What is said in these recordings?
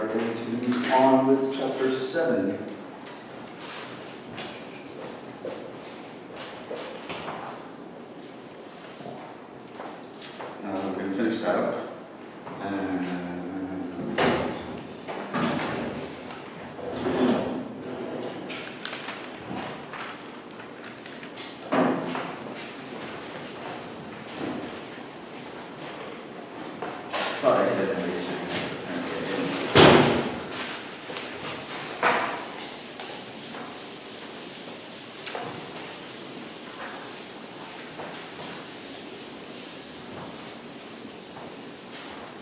are going to move on with chapter 7. We're going to finish that up. Thought I had that basic.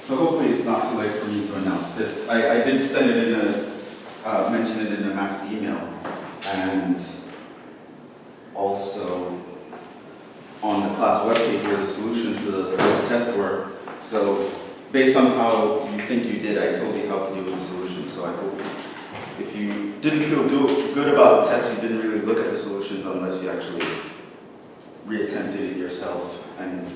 So hopefully it's not too late for me to announce this. I did send it in a, mention it in a mass email, and also on the class webpage where the solutions to the first test were. So based on how you think you did, I told you how to do the solution. So I hope if you didn't feel good about the test, you didn't really look at the solutions unless you actually reattempted it yourself and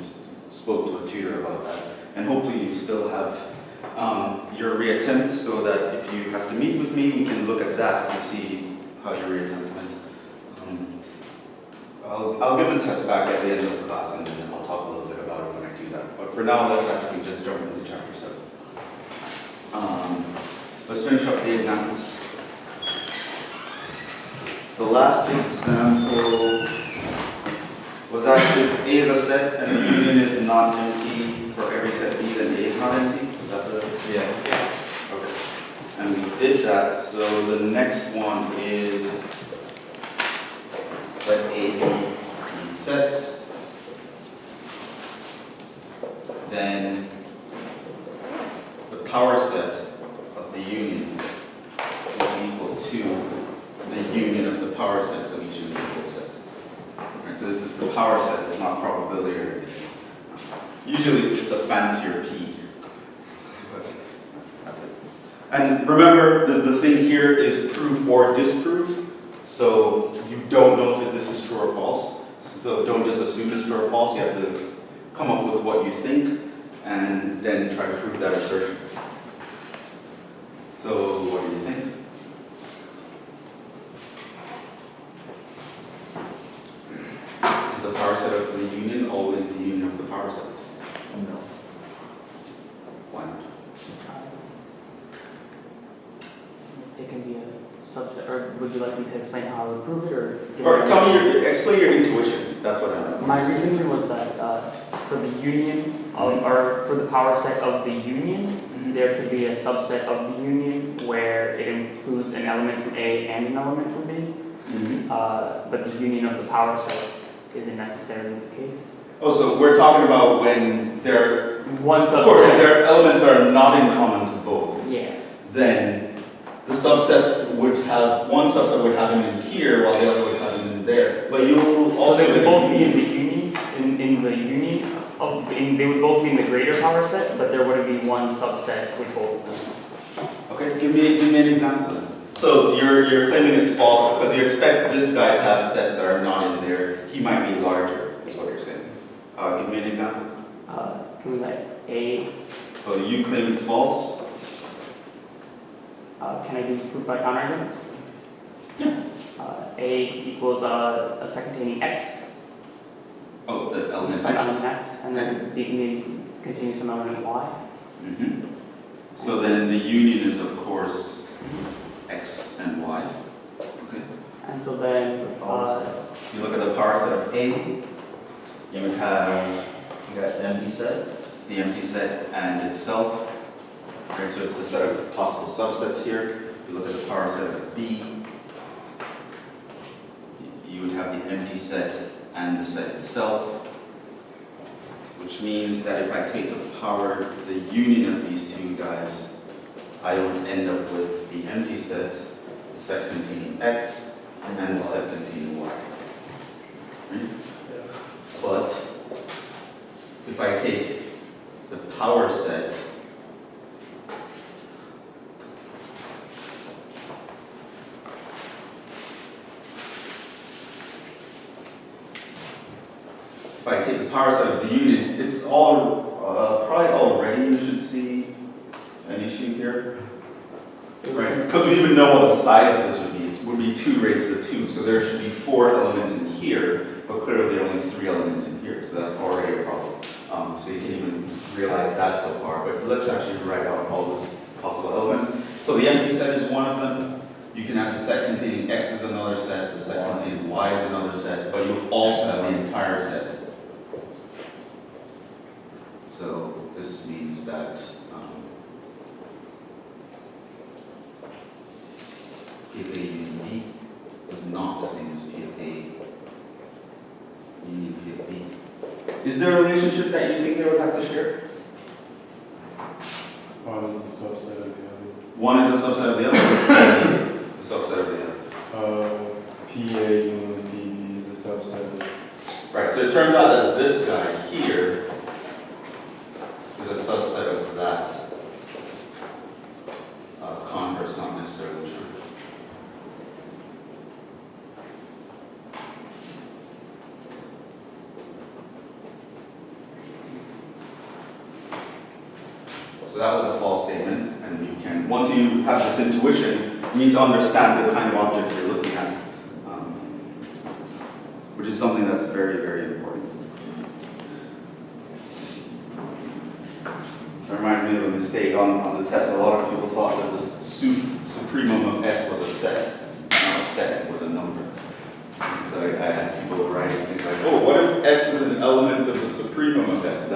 spoke to a tutor about that. And hopefully you still have your reattempt so that if you have to meet with me, we can look at that and see how your reattempt went. I'll give the test back at the end of the class and then I'll talk a little bit about it when I do that. But for now, let's actually just jump into chapter 7. Let's finish up the examples. The last example was actually if A is a set and the union is not empty for every set B, then A is not empty. Is that the? Yeah. Okay. And we did that, so the next one is let A be sets. Then the power set of the union is equal to the union of the power sets of each individual set. Right, so this is the power set, it's not probability or anything. Usually it's a fancier P. But that's it. And remember, the thing here is prove or disprove. So you don't know if this is true or false. So don't just assume it's true or false. You have to come up with what you think and then try to prove that assertion. So what do you think? Is the power set of the union always the union of the power sets? No. Why not? It can be a subset, or would you like me to explain how I would prove it, or? Or tell me explain your intuition. That's what I'm. My reasoning was that for the union, or for the power set of the union, there could be a subset of the union where it includes an element from A and an element from B, but the union of the power sets isn't necessarily the case. Oh, so we're talking about when there are, One subset. of course, if there are elements that are not in common to both, Yeah. then the subsets would have, one subset would have them in here while the other would have them in there. But you'll also. So they would both be in the unions, in the union of, they would both be in the greater power set, but there wouldn't be one subset with both of them. Okay, give me an example then. So you're claiming it's false because you expect this guy to have sets that are not in there. He might be larger, is what you're saying. Give me an example. Can we let A, So you claim it's false. can I do proof by counterargument? Yeah. A equals a set containing X, Oh, the element some X. element X, and then B containing some element Y. So then the union is of course X and Y. Okay. And so then, You look at the power set of A, you would have You got an empty set. the empty set and itself. Right, so it's the set of possible subsets here. If you look at the power set of B, you would have the empty set and the set itself, which means that if I take the union of these two guys, I would end up with the empty set, the set containing X, and the set containing Y. Right? But if I take the power set, if I take the power set of the union, it's all probably already you should see an issue here. because we even know what the size of this would be 2 raised to the 2. So there should be 4 elements in here, but clearly there are only 3 elements in here, so that's already a problem. So you can even realize that so far. But let's actually write out all those possible elements. So the empty set is one of them. You can have the set containing X is another set, the set containing Y is another set, but you'll also have the entire set. So this means that P of A union B is not the same as P of A union P of B. Is there a relationship that you think they would have to share? One is a subset of the other. One is a subset of the other. The subset of the other. PA union PB is a subset of. Right, so it turns out that this guy here is a subset of that converse, not necessarily true. So that was a false statement, and you can, once you have this intuition, you need to understand the kind of objects you're looking at, which is something that's very, very important. That reminds me of a mistake on the test. A lot of people thought that the supremum of S was a set. Not a set, it was a number. And so I had people writing things like, oh, what if S is an element of the supremum of S?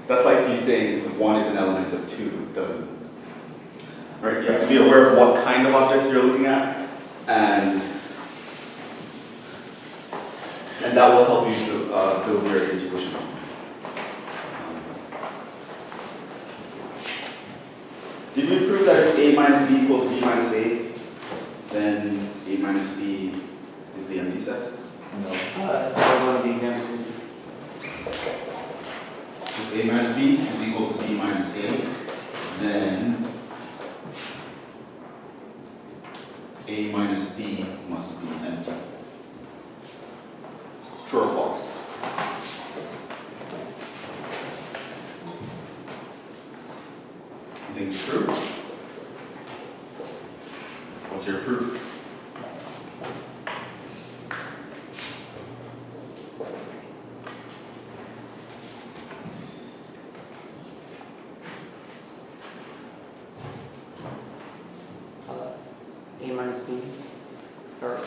That's like you saying 1 is an element of 2. It doesn't. Right? You have to be aware of what kind of objects you're looking at, and that will help you to build your intuition. Did we prove that if A minus B equals B minus A, then A minus B is the empty set? No. That was one of the examples. If A minus B is equal to B minus A, then A minus B must be empty. True or false? You think it's true? What's your proof? A minus B, or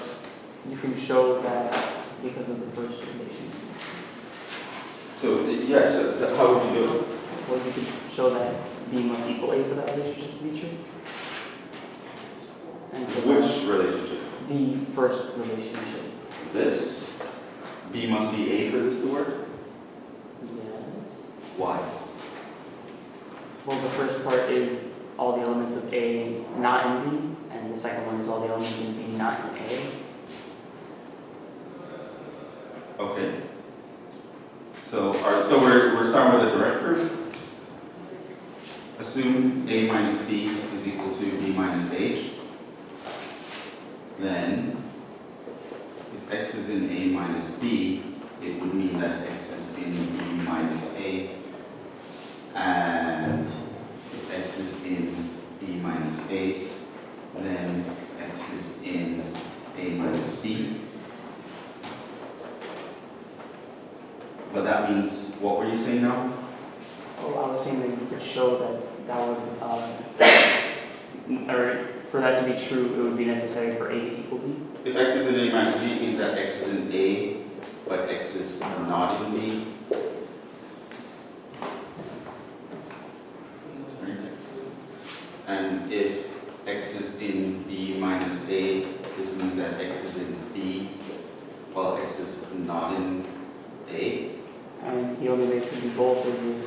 you can show that because of the first relation. So, yeah, so how would you do it? Or you could show that B must equal A for that relationship to be true. And so Which relationship? the first relationship. This? B must be A for this to work? Yes. Why? Well, the first part is all the elements of A not in B, and the second one is all the elements in B not in A. Okay. So, so we're starting with a direct proof. Assume A minus B is equal to B minus A. Then, if X is in A minus B, it would mean that X is in B minus A. And if X is in B minus A, then X is in A minus B. But that means, what were you saying now? Oh, I was saying that you could show that would, or for that to be true, it would be necessary for A to equal B. If X is in A minus B, it means that X is in A, but X is not in B. And if X is in B minus A, this means that X is in B, while X is not in A. And the only way it could be both is if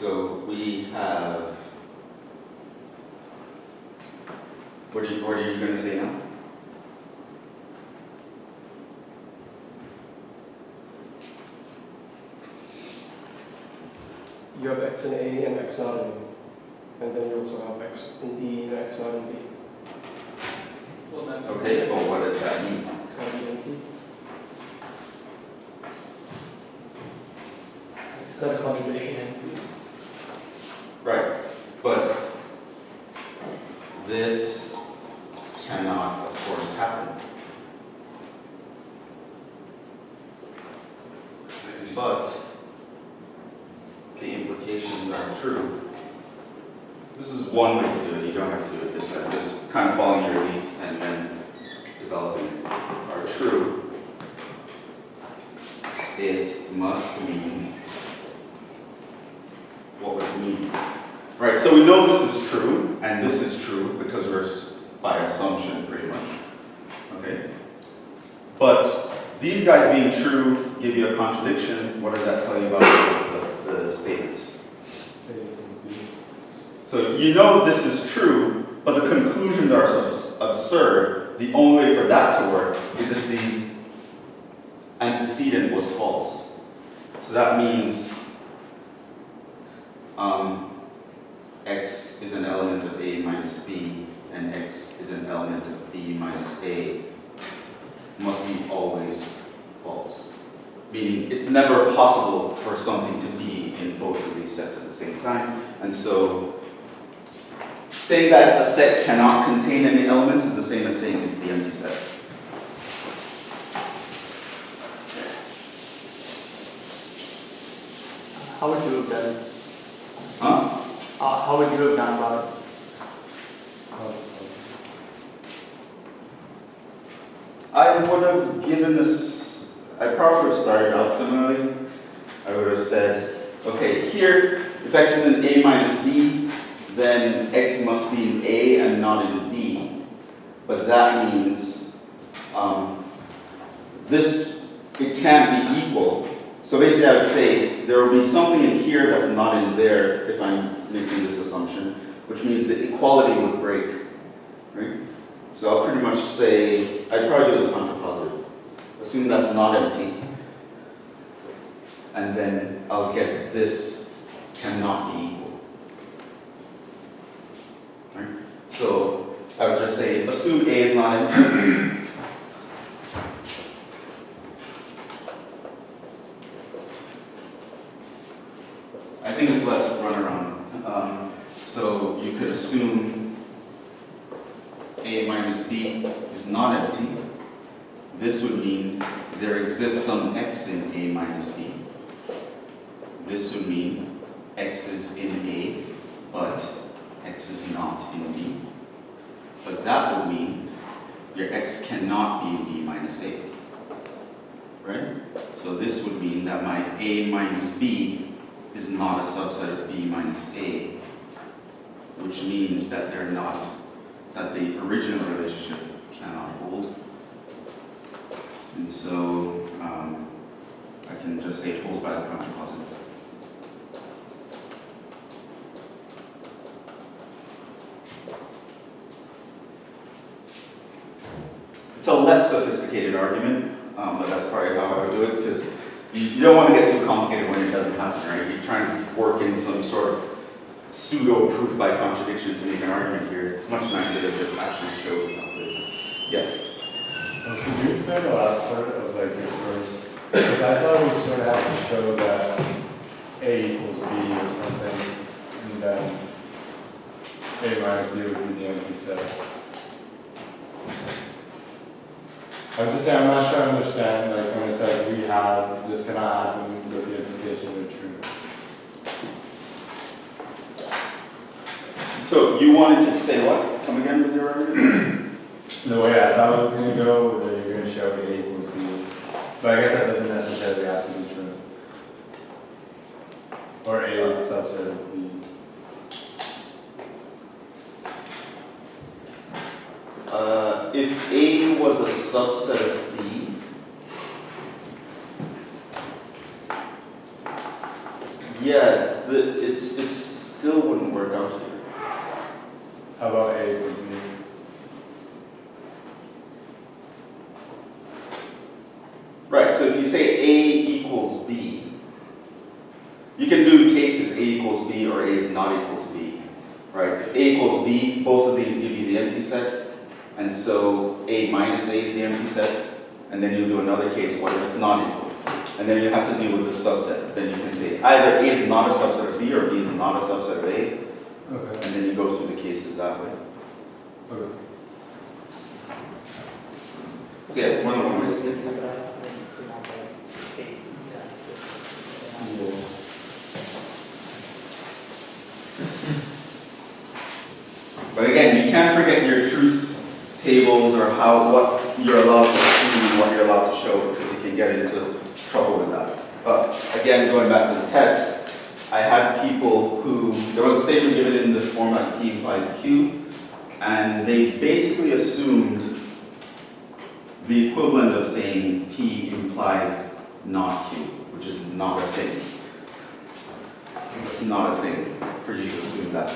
So we have, what are you going to say now? You have X in A and X not in A. And then you also have X in B and X not in B. Okay, but what does that mean? It's got to be empty. that a contradiction in? Right, but this cannot, of course, happen. But the implications are true. This is one way to do it. You don't have to do it this way. Just kind of following your leads and then developing it are true. It must mean what would it mean? Right, so we know this is true, and this is true because we're by assumption pretty much. Okay? But these guys being true give you a contradiction. What does that tell you about the statements? A and B. So you know this is true, but the conclusions are absurd. The only way for that to work is if the antecedent was false. So that means x is an element of A minus B, and x is an element of B minus A must be always false. Meaning it's never possible for something to be in both of these sets at the same time. And so saying that a set cannot contain any elements is the same as saying it's the empty set. How would you have done it? Huh? How would you have gone about it? I would have given this, I probably would have started out similarly. I would have said, okay, here, if x is in A minus B, then x must be in A and not in B. But that means it can't be equal. So basically I would say there will be something in here that's not in there if I'm making this assumption, which means the equality would break, right? So I'll pretty much say, I'd probably do the contrapositive. Assume that's not empty. And then I'll get this cannot be equal. Right? So I would just say, assume A is not empty. I think it's less run around. So you could assume A minus B is not empty. This would mean there exists some x in A minus B. This would mean x is in A, but x is not in B. But that would mean your x cannot be in B minus A. Right? So this would mean that my A minus B is not a subset of B minus A, which means that they're not, that the original relationship cannot hold. And so I can just say it holds by the contrapositive. It's a less sophisticated argument, but that's probably how I would do it, because you don't want to get too complicated when it doesn't happen, right? You're trying to work in some sort of pseudo-proof by contradiction to make an argument here. It's much nicer to just actually show the calculations. Yeah? Could you explain the last part of like your first? Because I thought we sort of had to show that A equals B or something, and then A minus B would be the empty set. I'm just saying, I'm not sure I understand, like when it says we have, this cannot happen with the implication of true. So you wanted to say what? Come again with your argument? The way I thought it was going to go was that you're going to show A equals B. But I guess that doesn't necessarily have to be true. Or A is a subset of B. If A was a subset of B, yeah, it still wouldn't work out here. How about A equals B? Right, so if you say A equals B, you can do cases A equals B or A is not equal to B. Right, if A equals B, both of these give you the empty set. And so A minus A is the empty set, and then you'll do another case, what if it's not equal? And then you have to deal with the subset. Then you can say either A is not a subset of B or B is not a subset of A. Okay. And then you go through the cases that way. Okay. So yeah, more than one way to say it. But again, you can't forget your truth tables or what you're allowed to assume and what you're allowed to show, because you can get into trouble with that. But again, going back to the test, I had people who, there was a statement given in this format, P implies Q, and they basically assumed the equivalent of saying P implies not Q, which is not a thing. It's not a thing for you to assume that.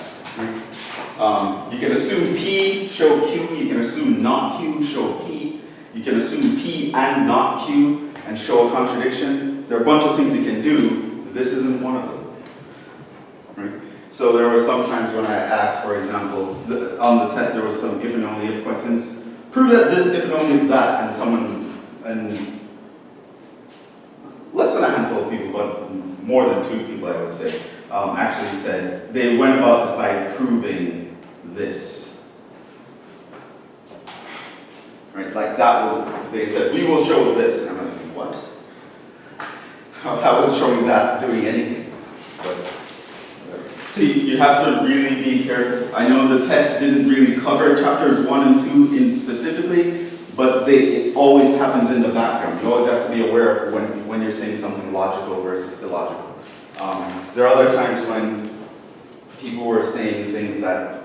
You can assume P, show Q, you can assume not Q, show P, you can assume P and not Q, and show a contradiction. There are a bunch of things you can do, this isn't one of them. Right? So there were some times when I asked, for example, on the test there was some if and only if questions. Prove that this, if and only if that, and less than a handful of people, but more than 2 people I would say, actually said, they went about this by proving this. Right, like that was, they said, we will show this. And I'm like, what? How was showing that doing anything? But, see, you have to really be careful. I know the test didn't really cover chapters 1 and 2 in specifically, but it always happens in the background. You always have to be aware of when you're saying something logical versus illogical. There are other times when people were saying things that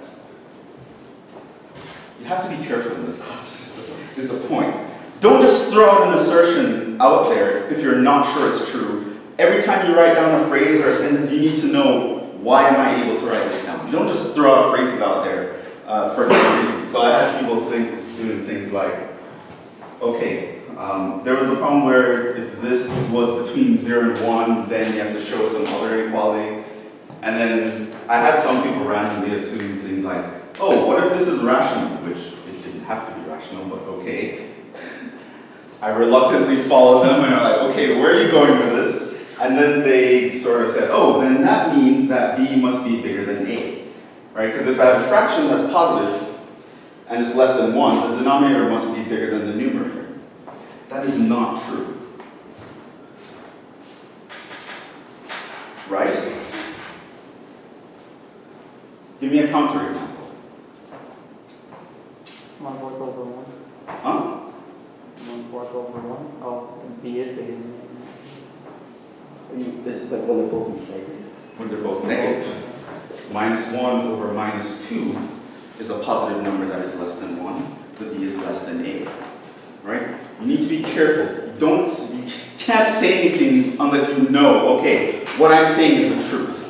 you have to be careful in this class, is the point. Don't just throw out an assertion out there if you're not sure it's true. Every time you write down a phrase or a sentence, you need to know, why am I able to write this down? You don't just throw out phrases out there for no reason. So I had people doing things like, okay, there was a problem where if this was between 0 and 1, then you have to show some other inequality. And then I had some people randomly assume things like, oh, what if this is rational? Which it didn't have to be rational, but okay. I reluctantly followed them and I'm like, okay, where are you going with this? And then they sort of said, oh, then that means that B must be bigger than A, right? Because if I have a fraction that's positive and it's less than 1, the denominator must be bigger than the numerator. That is not true, right? Give me a counterexample. 1/4 over 1. Huh? 1/4 over 1. Oh, B is bigger than Is it like when they're both negative? When they're both negative. -1 over -2 is a positive number that is less than 1. The B is less than A, right? You need to be careful. You can't say anything unless you know, okay, what I'm saying is the truth.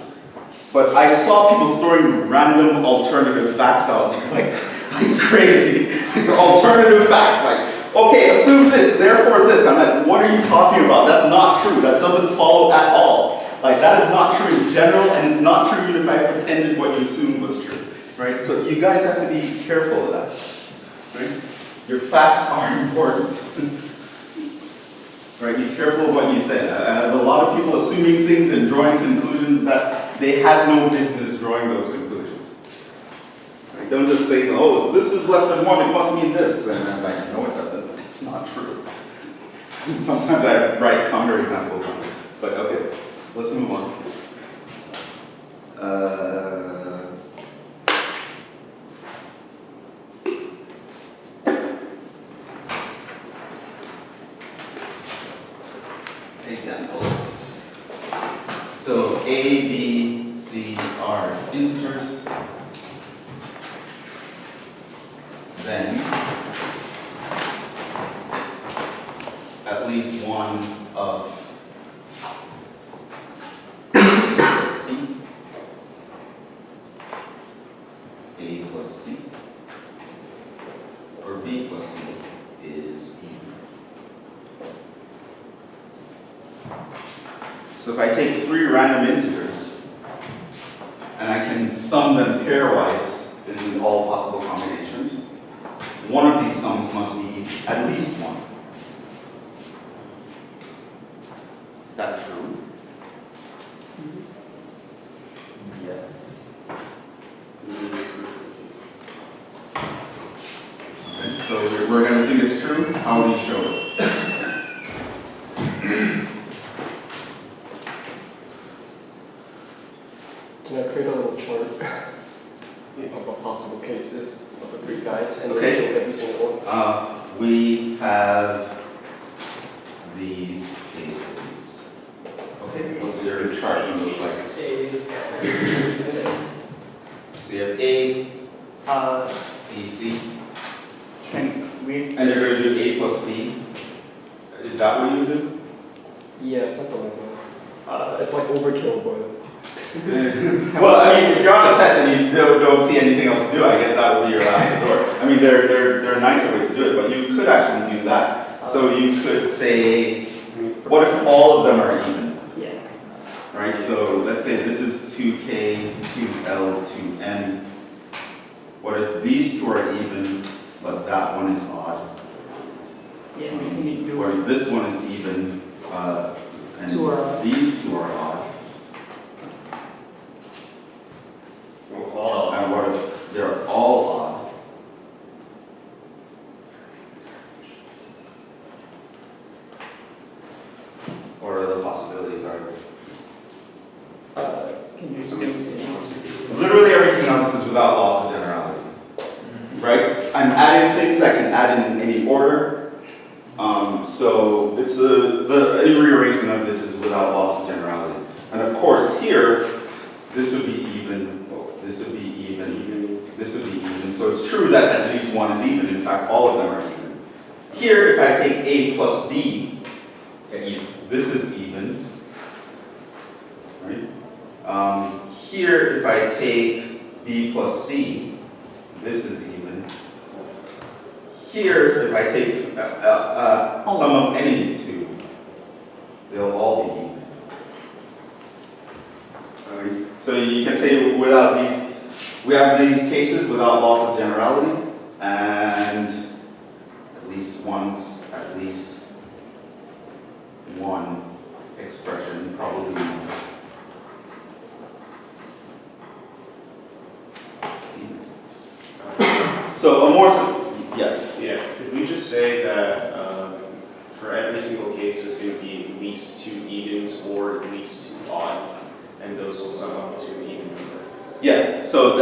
But I saw people throwing random alternative facts out there, like crazy. Alternative facts, like, okay, assume this, therefore this. I'm like, what are you talking about? That's not true. That doesn't follow at all. Like, that is not true in general, and it's not true even if I pretended what you assumed was true, right? So you guys have to be careful of that, right? Your facts are important, right? Be careful of what you say. I have a lot of people assuming things and drawing conclusions that they had no business drawing those conclusions. Right? Don't just say, oh, this is less than 1, it must mean this. And I'm like, no, it doesn't. It's not true. Sometimes I write counterexamples, but okay, let's move on. Example. So A, B, C are integers. Then at least one of A plus B, A plus C, or B plus C is even. So if I take 3 random integers and I can sum them pairwise in all possible combinations, one of these sums must be at least 1. that true? Yes. Okay, so we're going to think it's true. How will you show it? Can I create a little chart of the possible cases of the three guys and Okay. then show every single one? We have these cases. Okay, what's your chart going to look like? So you have A, B, C, And we and you're going to do A plus B. Is that what you do? Yeah, something like that. It's like overkill, but Well, I mean, if you're on a test and you still don't see anything else to do, I guess that would be your last resort. I mean, there are nicer ways to do it, but you could actually do that. So you could say, what if all of them are even? yeah. Right, so let's say this is 2K, 2L, 2N. What if these two are even, but that one is odd? Yeah, we can do Or if this one is even, and Two are odd. these two are odd? And what if they're all odd? What are the possibilities are there? can you still Literally everything else is without loss of generality, right? I'm adding things I can add in any order. So it's any rearrangement of this is without loss of generality. And of course here, this would be even, this would be even, this would be even. So it's true that at least one is even. In fact, all of them are even. Here, if I take A plus B, this is even, right? Here, if I take B plus C, this is even. Here, if I take sum of any two, they'll all be even. Alright, so you can say without these, we have these cases without loss of generality, and at least one expression, probably one. So a more, yeah. Yeah, could we just say that for every single case there's going to be at least two evens or at least two odds, and those will sum up to an even number? Yeah, so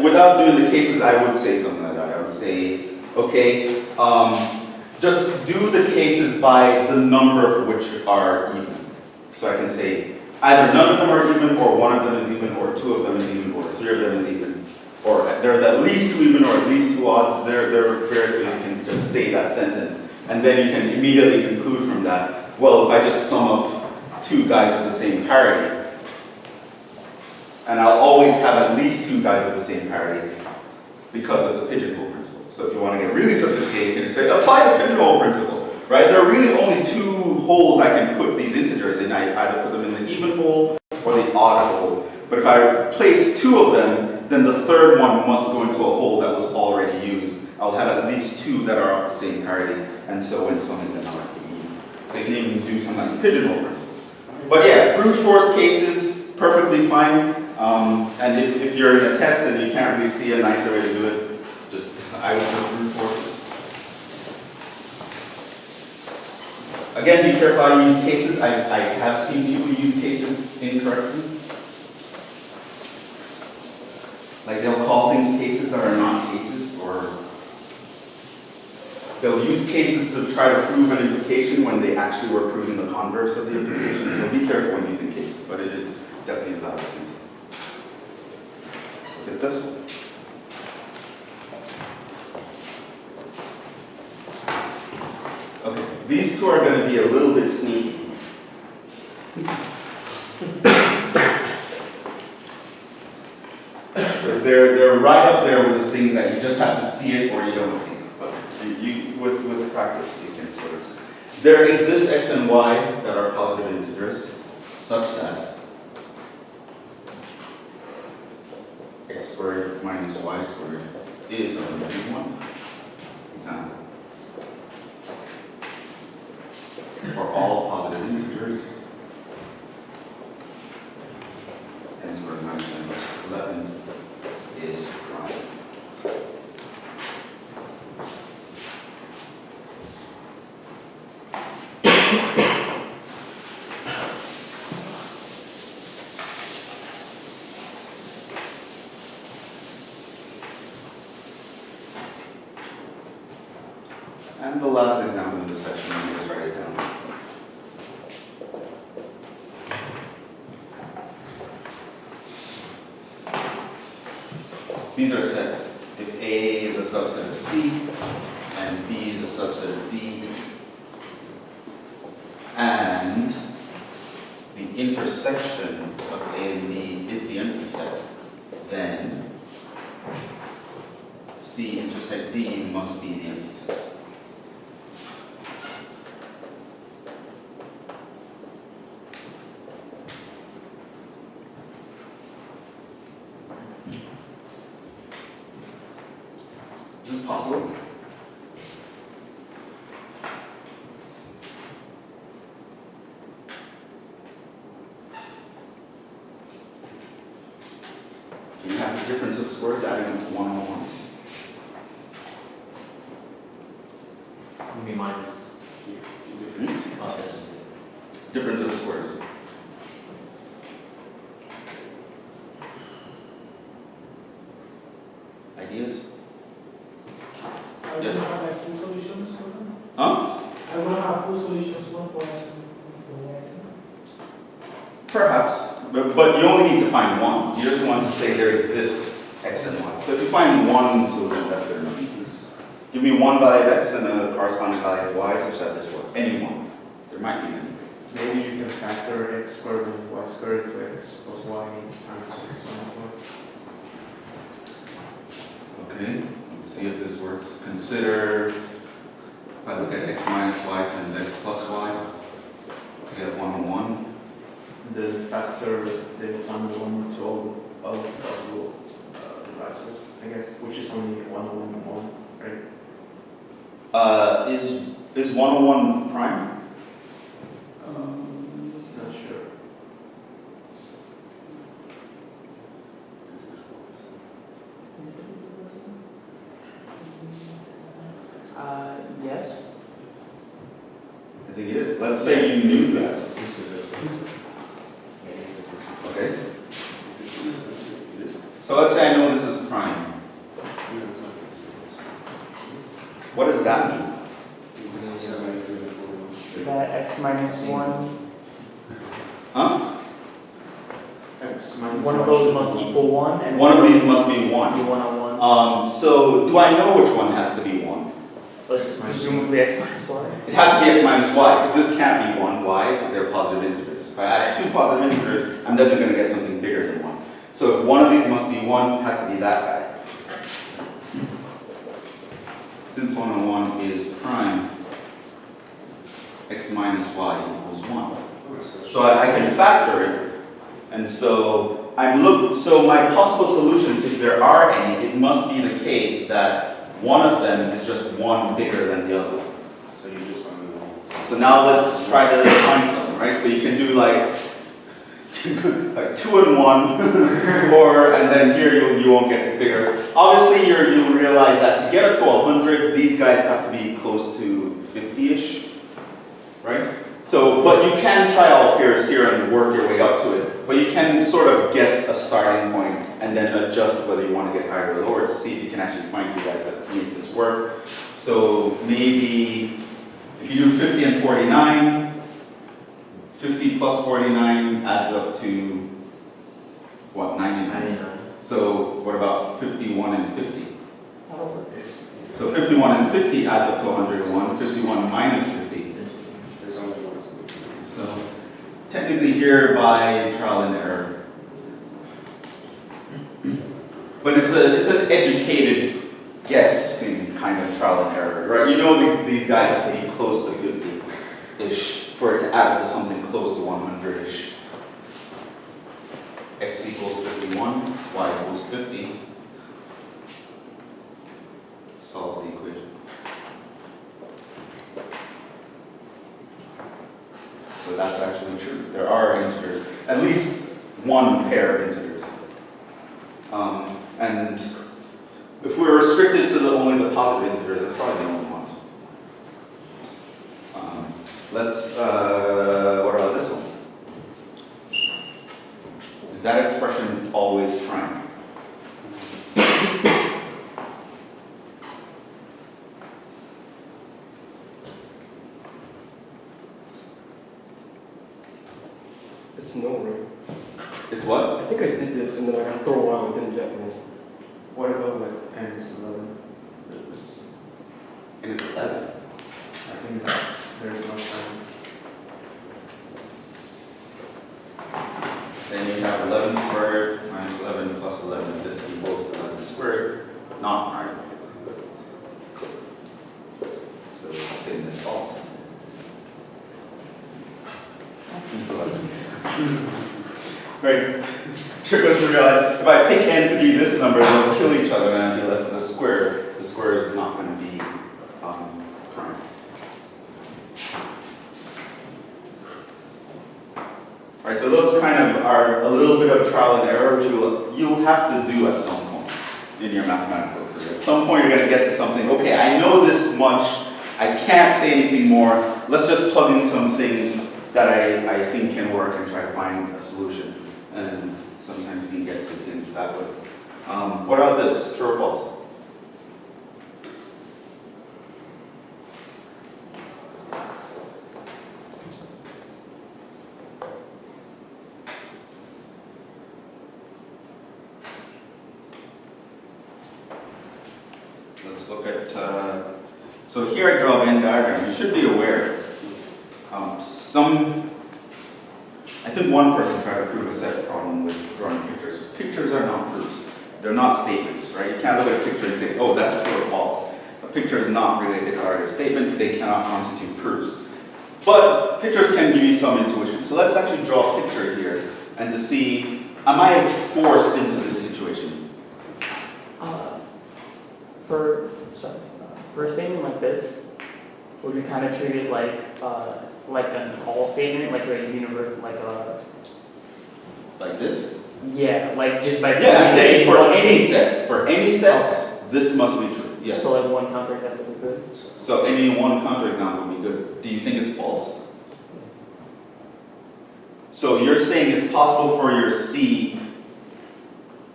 without doing the cases, I would say something like that. I would say, okay, just do the cases by the number of which are even. So I can say either none of them are even, or one of them is even, or two of them is even, or three of them is even, or there's at least two even, or at least two odds. There are various ways you can just say that sentence. And then you can immediately conclude from that, well, if I just sum up two guys with the same parity, and I'll always have at least two guys of the same parity because of the pigeonhole principle. So if you want to get really sophisticated, you can say, apply the pigeonhole principle, right? There are really only two holes I can put these integers in. I either put them in the even hole or the odd hole. But if I place two of them, then the third one must go into a hole that was already used. I'll have at least two that are of the same parity, and so when summing them out, even. So you can even do something like the pigeonhole principle. But yeah, brute force cases, perfectly fine. And if you're in a test and you can't really see a nicer way to do it, I would just brute force it. Again, be careful how you use cases. I have seen people use cases incorrectly. Like they'll call things cases that are not cases, or they'll use cases to try to prove an implication when they actually were proving the converse of the implication. So be careful when using cases, but it is definitely a valid thing. Let's look at this one. Okay, these two are going to be a little bit sneaky. Because they're right up there with the things that you just have to see it or you don't see it. But with practice, you can sort of see. There exists x and y that are positive integers such that x squared minus y squared is a negative 1. Example. For all positive integers, n squared minus n plus 11 is prime. And the last example in this section, let me just write it down. These are sets. If A is a subset of C, and B is a subset of D, and the intersection of A and B is the empty set, then C intersect D must be the empty set. Is this possible? You have the difference of squares adding up to 1 over 1. Maybe minus. Difference of squares. Ideas? I will have like two solutions for them. Huh? I will have two solutions, one for x and one for y. Perhaps, but you only need to find one. You just want to say there exists x and y. So if you find one solution, that's good enough. Give me one value of x and a corresponding value of y such that this works. Any one. There might be many. Maybe you can factor x squared and y squared to x plus y times x minus Okay, let's see if this works. Consider, if I look at x minus y times x plus y, to get 1 on 1. y. Then factor the 1 to 1 to all possible divisors, I guess, which is only 1 to 1 1, right? Is 1 on 1 prime? Not sure. Yes. I think it is. Let's say you knew that. Okay. So let's say I know this is prime. What does that mean? That x minus 1, Huh? X minus one of y those should must be equal 1, and One of these must be be 1. 1 on 1. So do I know which one has to be 1? Let's just presumably x minus y. It has to be x minus y, because this can't be 1. Why? Because they're positive integers. If I add 2 positive integers, I'm definitely going to get something bigger than 1. So if one of these must be 1, it has to be that guy. Since 1 on 1 is prime, x minus y equals 1. So I can factor it, and so so my possible solutions, if there are any, it must be the case that one of them is just 1 bigger than the other one. So you just want to know. So now let's try to find something, right? So you can do like 2 and 1, and then here you won't get bigger. Obviously, you'll realize that to get up to 100, these guys have to be close to 50-ish, right? So, but you can try all pairs here and work your way up to it. But you can sort of guess a starting point and then adjust whether you want to get higher or lower to see if you can actually find 2 guys that make this work. So maybe if you do 50 and 49, 50 plus 49 adds up to, what, 99? 99. So what about 51 and 50? That'll work. So 51 and 50 adds up to 101, 51 minus 50. There's only one solution. So technically here by trial and error. But it's an educated guessing kind of trial and error, right? You know these guys have to be close to 50-ish for it to add up to something close to 100-ish. X equals 51, y equals 50. Solves the equation. So that's actually true. There are integers, at least one pair of integers And if we're restricted to only the positive integers, that's probably the only ones. What about this one? Is that expression always prime? It's no, right? It's what? I think I did this and then after a while it didn't get me. What about like And it's 11. n is 11? I think there's no time. Then you have 11 squared minus 11 plus 11. This equals 11 squared, not prime. So we're stating this false. Right. Trick us to realize if I pick n to be this number, they'll kill each other and I'll be left with a square. The square is not going to be prime. Alright, so those kind of are a little bit of trial and error, which you'll have to do at some point in your mathematical career. At some point you're going to get to something, okay, I know this much, I can't say anything more, let's just plug in some things that I think can work and try to find a solution. And sometimes you can get to things that way. What about this? True or false? Let's look at, so here I draw a Venn diagram. You should be aware. I think one person tried to prove a set problem with drawing pictures. Pictures are not proofs. They're not statements, right? You can't look at a picture and say, oh, that's true or false. A picture is not really a declarative statement. They cannot constitute proofs. But pictures can give you some intuition. So let's actually draw a picture here and to see, am I forced into this situation? For a statement like this, would we kind of treat it like an all statement, like a universe, Like this? yeah, like just by Yeah, I'm saying for one- any sets. For any sets, this must be true. Yeah. So like one counterexample would be good. So any one counterexample would be good. Do you think it's false? So you're saying it's possible for your C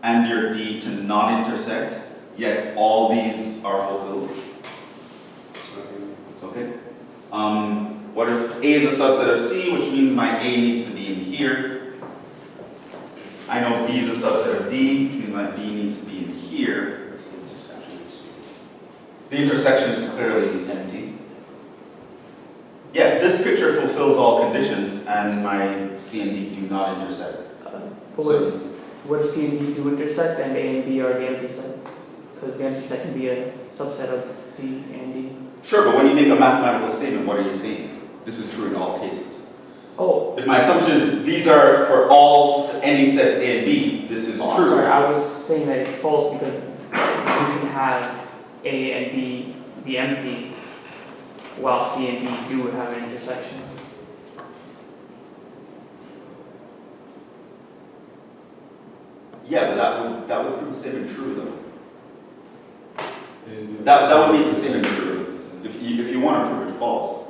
and your D to not intersect, yet all these are fulfilled? Okay. What if A is a subset of C, which means my A needs to be in here? I know B is a subset of D, which means my B needs to be in here. The intersection is clearly empty. Yeah, this picture fulfills all conditions, and my C and D do not intersect. What if C and D do intersect and A and B are the empty set? Because the empty set can be a subset of C and D. Sure, but when you make a mathematical statement, what are you saying? This is true in all cases. Oh. If my assumption is these are for all any sets A and B, this is Oh, true. I'm sorry, I was saying that it's false because you can have A and B be empty while C and D do have an intersection. Yeah, but that would prove the statement true though. That would make the statement true. If you want to prove it false.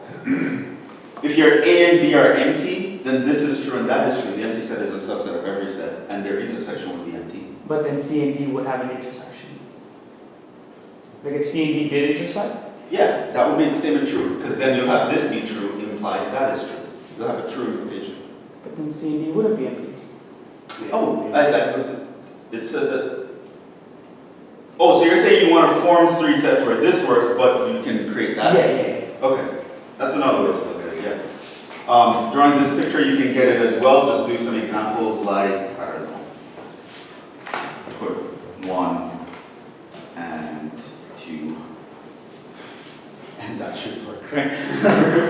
If your A and B are empty, then this is true and that is true. The empty set is a subset of every set, and their intersection would be empty. But then C and D would have an intersection. Like if C and D did intersect? Yeah, that would make the statement true, because then you'll have this be true, implies that is true. You'll have a true implication. But then C and D wouldn't be empty. Oh, it says that. Oh, so you're saying you want to form three sets where this works, but you can create that? Yeah. Okay, that's another way to look at it, yeah. Drawing this picture, you can get it as well. Just do some examples like, I don't know, put 1 and 2, and that should work, right?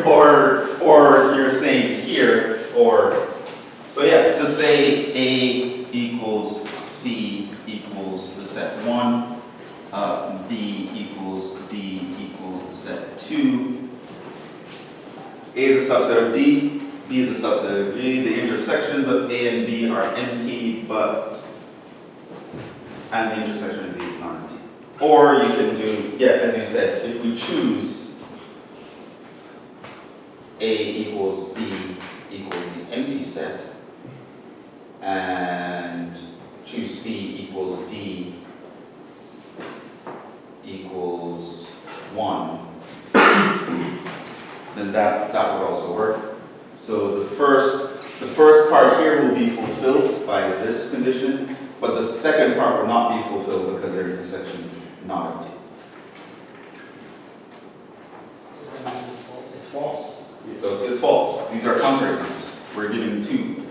or you're saying here, so yeah, just say A equals C equals the set 1, B equals D equals the set 2. A is a subset of D, B is a subset of G. The intersections of A and B are empty, but and the intersection of B is non-empty. Or you can do, yeah, as you said, if we choose A equals B equals the empty set, and choose C equals D equals 1, then that would also work. So the first part here will be fulfilled by this condition, but the second part will not be fulfilled because their intersection is not empty. It's false. So it's false. These are counterexamples. We're giving 2.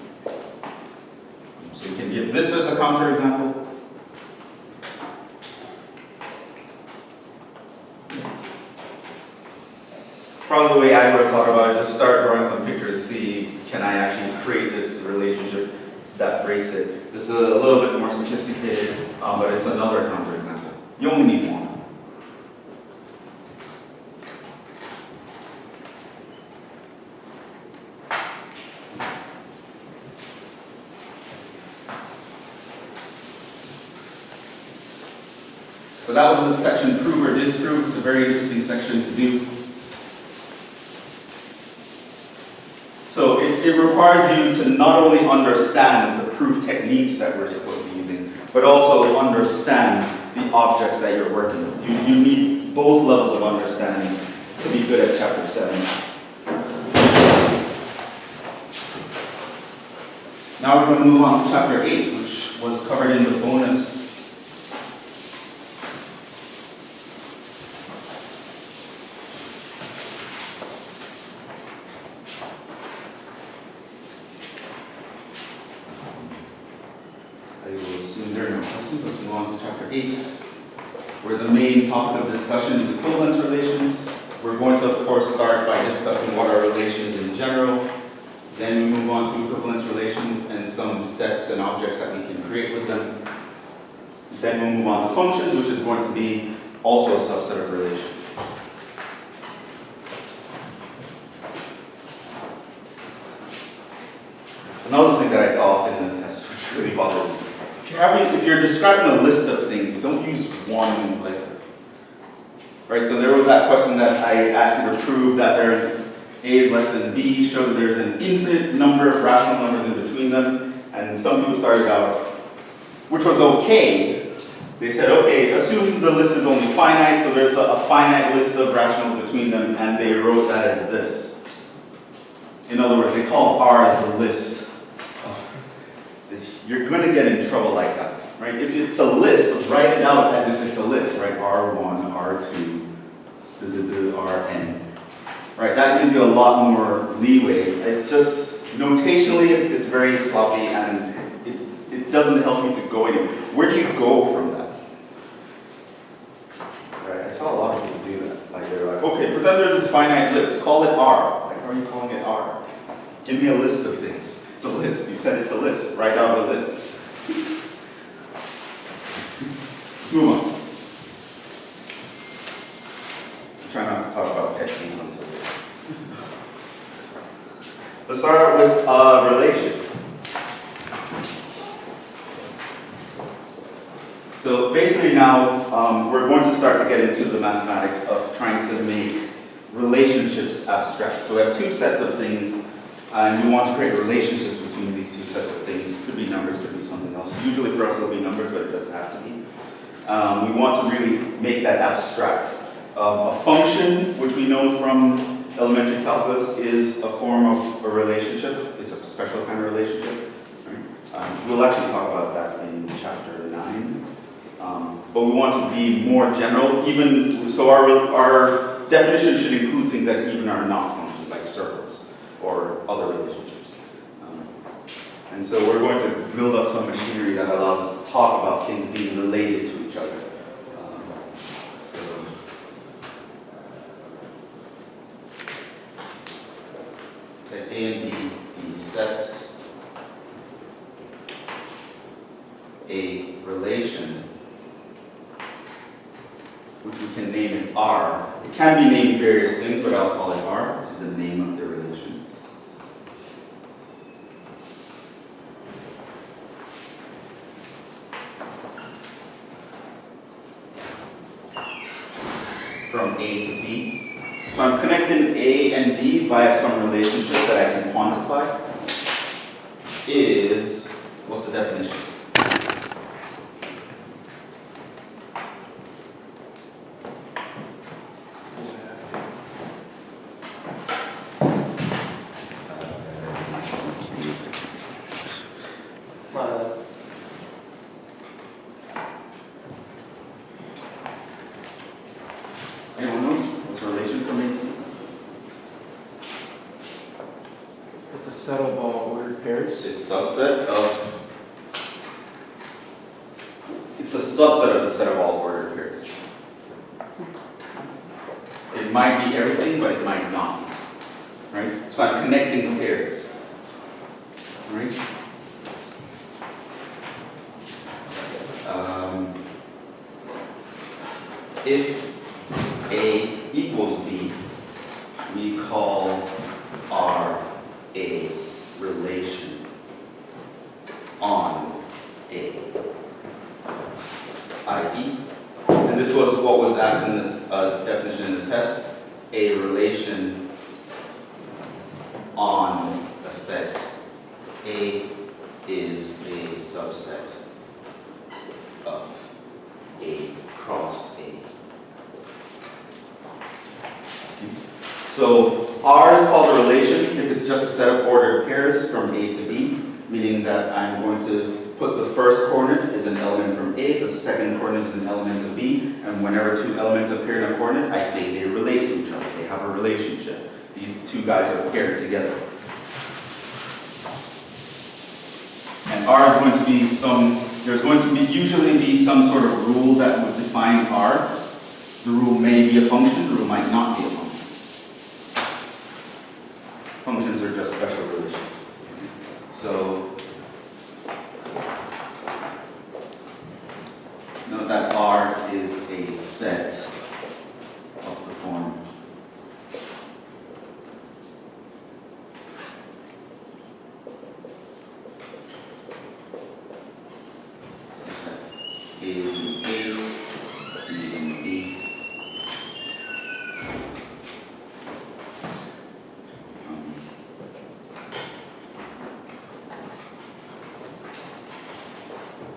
So you can give this as a counterexample. Probably the way I would have thought about it, just start drawing some pictures, see can I actually create this relationship that breaks it. This is a little bit more sophisticated, but it's another counterexample. You only need one. So that was the section prove or disprove. It's a very interesting section to do. So it requires you to not only understand the proof techniques that we're supposed to be using, but also understand the objects that you're working with. You need both levels of understanding to be good at chapter 7. Now we're going to move on to chapter 8, which was covered in the bonus. I will assume there are no questions. Let's move on to chapter 8, where the main topic of discussion is equivalence relations. We're going to, of course, start by discussing what are relations in general. Then we move on to equivalence relations and some sets and objects that we can create with them. Then we'll move on to functions, which is going to be also a subset of relations. Another thing that I saw often in the test, which really bothered me. If you're describing a list of things, don't use one letter. Right, so there was that question that I asked you to prove that A is less than B, show that there's an infinite number of rational numbers in between them, and some people started out, which was okay. They said, okay, assume the list is only finite, so there's a finite list of rationals between them, and they wrote that as this. In other words, they call R the list. You're going to get in trouble like that, right? If it's a list, write it out as if it's a list, right? R1, R2, Rn. Right, that gives you a lot more leeway. It's just, notationally, it's very sloppy, and it doesn't help you to go anywhere. Where do you go from that? Right, I saw a lot of people do that. Like, they're like, okay, pretend there's this finite list, call it R. Like, how are you calling it R? Give me a list of things. It's a list. You said it's a list. Write out the list. Let's move on. Try not to talk about pet peeves until later. Let's start out with relation. So basically now we're going to start to get into the mathematics of trying to make relationships abstract. So we have two sets of things, and we want to create relationships between these two sets of things. Could be numbers, could be something else. Usually for us it'll be numbers, but it doesn't have to be. We want to really make that abstract. A function, which we know from elementary calculus, is a form of a relationship. It's a special kind of relationship. Right? We'll actually talk about that in chapter 9. But we want to be more general, even so our definition should include things that even are not functions, like circles or other relationships. And so we're going to build up some machinery that allows us to talk about things being related to each other. A and B, these sets, a relation, which we can name it R. It can be named various things, but I'll call it R. This is the name of the relation. from A to B. So I'm connecting A and B via some relationship that I can quantify. Is, what's the definition? Anyone knows? What's a relation from A to B? It's a set of ordered pairs. It's a subset of the set of all ordered pairs. It might be everything, but it might not be. Right? So I'm connecting pairs. Right? If A equals B, we call R a relation on A, i.e., and this was what was asked in the definition in the test, a relation on a set A is a subset of A cross A. So R is called a relation if it's just a set of ordered pairs from A to B, meaning that I'm going to put the first coordinate is an element from A, the second coordinate is an element of B, and whenever two elements appear in a coordinate, I say they relate to each other. They have a relationship. These two guys are paired together. And R is going to be there's going to usually be some sort of rule that would define R. The rule may be a function, the rule might not be a function. Functions are just special relations. So, note that R is a set of the form such that A is in A, B is in B.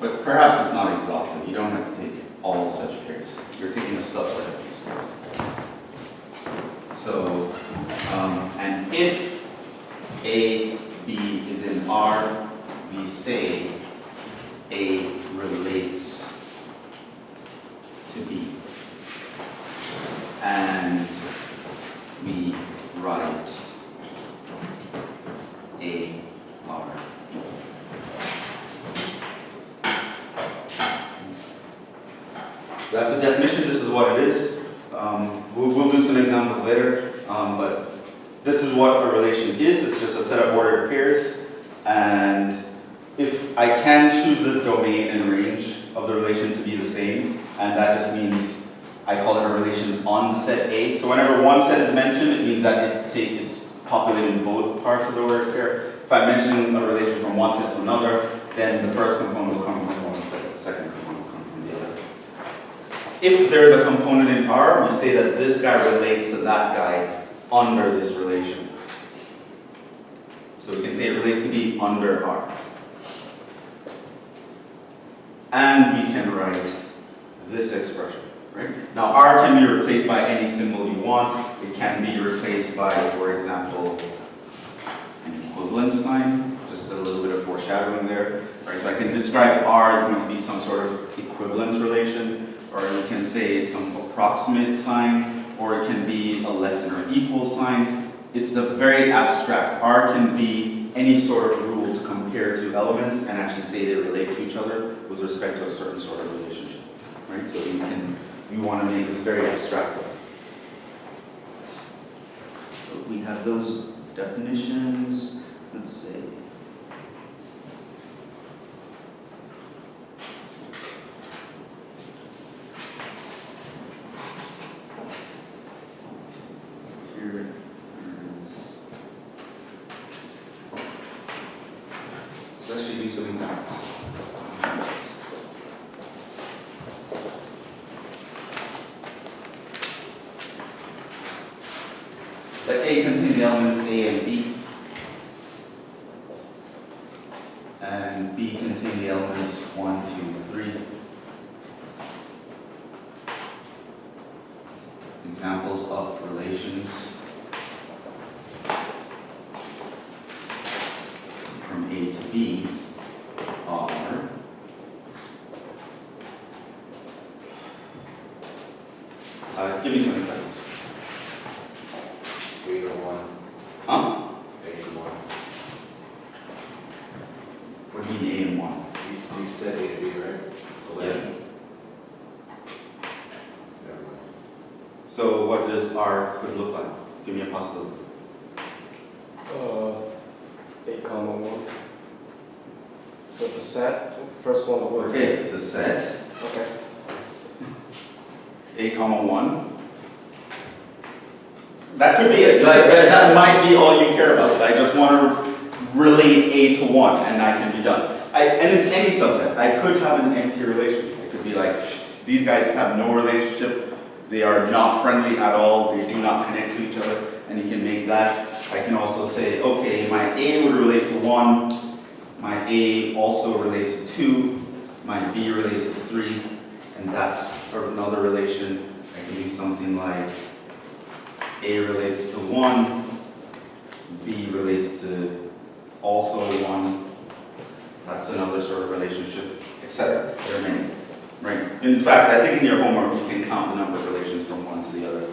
But perhaps it's not exhaustive. You don't have to take all such pairs. You're taking a subset of these pairs. So, and if A, B is in R, we say A relates to B. And we write A, R. So that's the definition, this is what it is. We'll do some examples later, but this is what a relation is. It's just a set of ordered pairs. And if I can choose the domain and range of the relation to be the same, and that just means I call it a relation on the set A. So whenever one set is mentioned, it means that it's populating both parts of the ordered pair. If I'm mentioning a relation from one set to another, then the first component will come from one set, the second component will come from the other. If there's a component in R, we say that this guy relates to that guy under this relation. So we can say it relates to B under R. And we can write this expression, right? Now R can be replaced by any symbol you want. It can be replaced by, for example, an equivalence sign, just a little bit of foreshadowing there. Right? So I can describe R as going to be some sort of equivalence relation, or we can say some approximate sign, or it can be a less than or equal sign. It's a very abstract. R can be any sort of rule to compare two elements and actually say they relate to each other with respect to a certain sort of relationship. Right? So we want to make this very abstract. So we have those definitions. Let's see. Here is. So let's actually do some examples. A contains the elements A and B, and B contains the elements 1, 2, 3. Examples of relations from A to B are give me some examples. A to 1. Huh? A to 1. What do you mean A and 1? You said A to B, right? Yeah. Never mind. So what does R could look like? Give me a possibility. A comma 1. So it's a set. First one will work. Okay, it's a set. Okay. A comma 1. That could be it. Like, that might be all you care about. I just want to relate A to 1 and I can be done. And it's any subset. I could have an empty relation. It could be like, these guys have no relationship. They are not friendly at all. They do not connect to each other. And you can make that. I can also say, okay, my A would relate to 1. My A also relates to 2. My B relates to 3. And that's another relation. I can do something like A relates to 1, B relates to also 1. That's another sort of relationship, etc. There are many, right? In fact, I think in your homework you can count the number of relations from one to the other.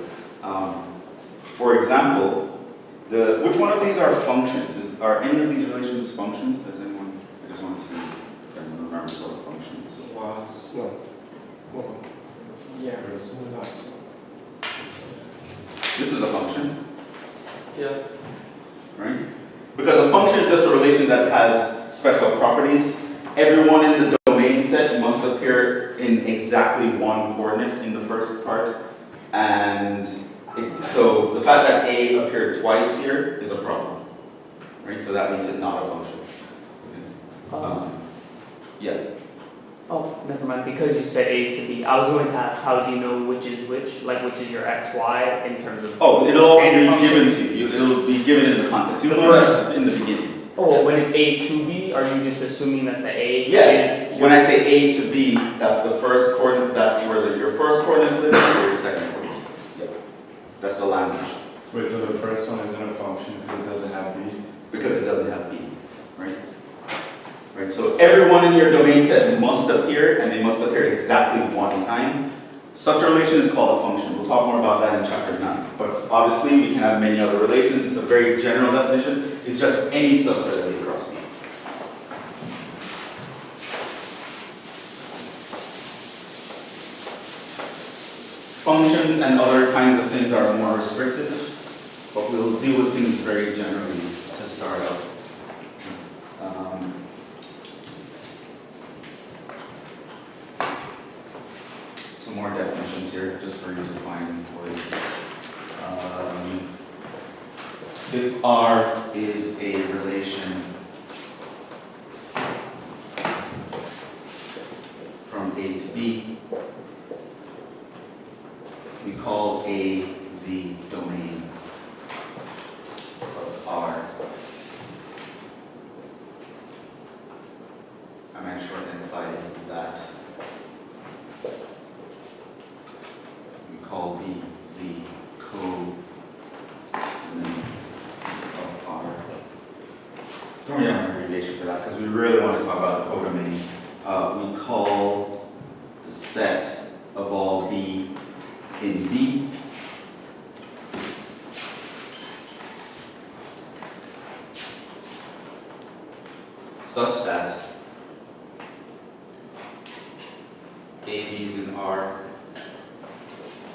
For example, which one of these are functions? Are any of these relations functions? Does anyone? I just want to see if anyone remembers what a function is. Was no. Well, yeah. Was. This is a function, Yeah. right? Because a function is just a relation that has special properties. Everyone in the domain set must appear in exactly one coordinate in the first part. And so the fact that A appeared twice here is a problem, right? So that makes it not a function. Yeah. Oh, never mind. Because you said A to B, I was going to ask, how do you know which is which? Like, which is your x, y in terms of. Oh, it'll all standard be function? given to you. It'll be given in the context. You'll know that in the beginning. Oh, well, when it's A to B, are you just assuming that the A Yeah. is. When I say A to B, that's the first coordinate. That's where your first coordinates live, and your second coordinates live. Yep. That's the language. Wait, so the first one isn't a function because it doesn't have B? Because it doesn't have B, right? Right. So everyone in your domain set must appear, and they must appear exactly one time. Such a relation is called a function. We'll talk more about that in chapter 9. But obviously, we can have many other relations. It's a very general definition. It's just any subset of A cross B. Functions and other kinds of things are more restrictive, but we'll deal with things very generally to start out. Some more definitions here, just for you to find for you. If R is a relation from A to B, we call A the domain of R. I might shorten it by that. We call B the co-domain of R. Don't worry about an abbreviation for that because we really want to talk about the codomain. We call the set of all B in B such that AB's in R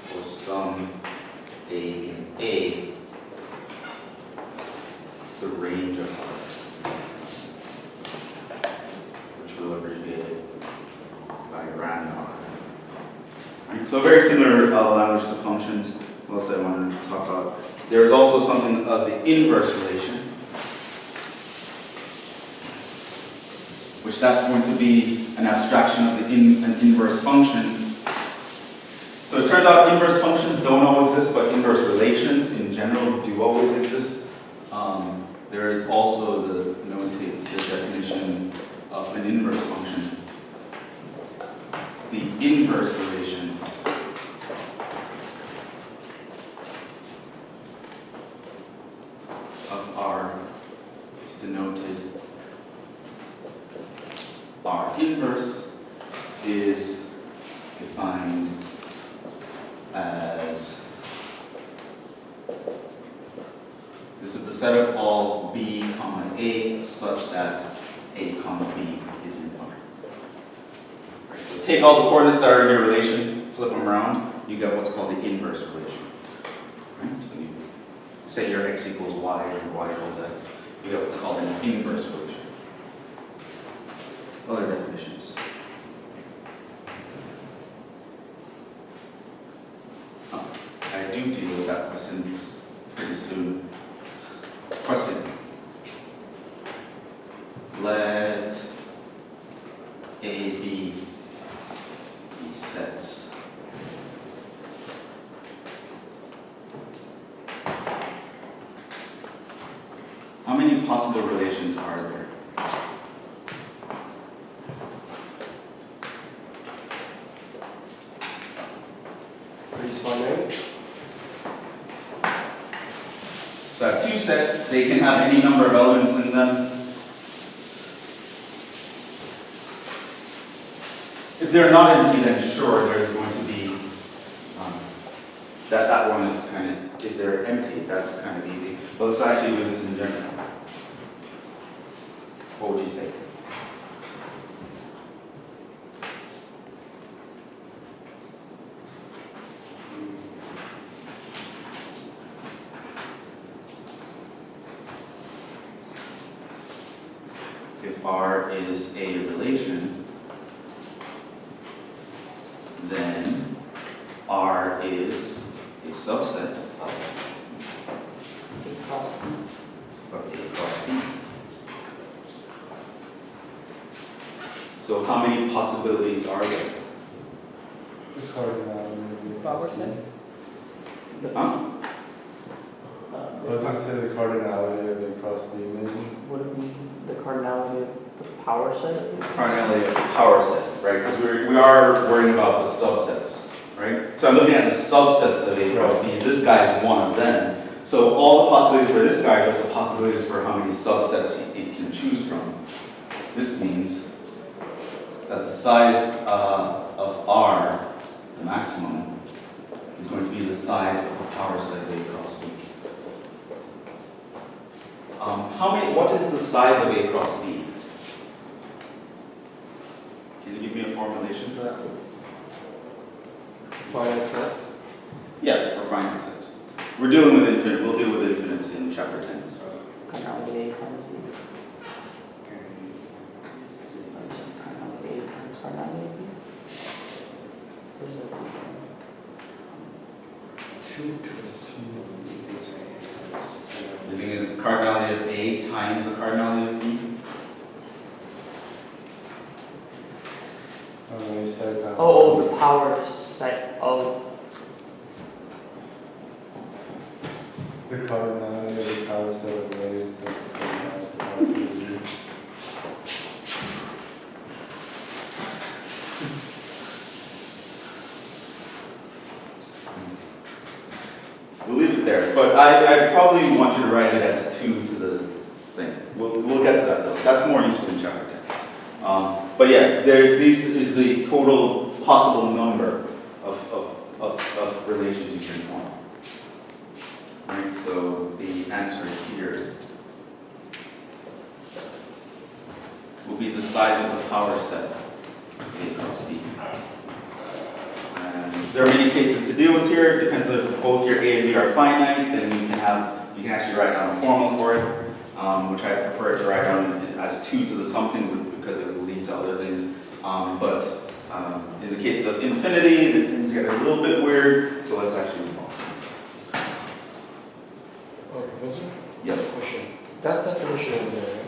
for some A in A, the range of R, which we'll abbreviate it by rand R. Right? So very similar language to functions. What else I wanted to talk about? There's also something of the inverse relation, which that's going to be an abstraction of an inverse function. So it turns out inverse functions don't all exist, but inverse relations in general do always exist. There is also the definition of an inverse function. The inverse relation of R, it's denoted, R inverse is defined as, this is the set of all B, comma A such that A, comma B is in R. Right, so take all the coordinates that are in your relation, flip them around, you get what's called the inverse relation. Right? So you say your x equals y and y equals x, you get what's called an inverse relation. Other definitions. I do deal with that question pretty soon. Question. Let A, B be sets. How many possible relations are there? Pretty finite. So I have two sets, they can have any number of elements in them. If they're not empty, then sure, there's going to be, that one is kind of, if they're empty, that's kind of easy. But let's actually do this in general. What would you say? If R is a relation, then R is a subset of A cross B. A cross B. So how many possibilities are there? The cardinality of the Power set? Huh? I was going to say the cardinality of A cross B maybe. Would it be the cardinality of the power set? Cardinality of the power set, right? Because we are worrying about the subsets, right? So I'm looking at the subsets of A cross B. This guy is one of them. So all the possibilities for this guy are just the possibilities for how many subsets it can choose from. This means that the size of R, the maximum, is going to be the size of the power set of A cross B. What is the size of A cross B? Can you give me a formulation for that? Finite sets. Yeah, for finite sets. We're dealing with infinite, we'll deal with infinites in chapter 10. Cardinality A times B. Cardinality A times cardinality of B. Where's that? You think it's cardinality of A times the cardinality of B? You said that. Oh, the power set of The cardinality of the power set of A times the cardinality of the power set of B. We'll leave it there, but I probably want you to write it as 2 to the thing. We'll get to that though. That's more useful in chapter 10. But yeah, this is the total possible number of relations you can form. Right, so the answer here will be the size of the power set of A cross B. And there are many cases to deal with here. It depends if both your A and B are finite, then you can actually write down a formula for it, which I prefer to write down as 2 to the something because it will lead to other things. But in the case of infinity, the things get a little bit weird, so let's actually move on. Professor? Yes? Question. That definition in there,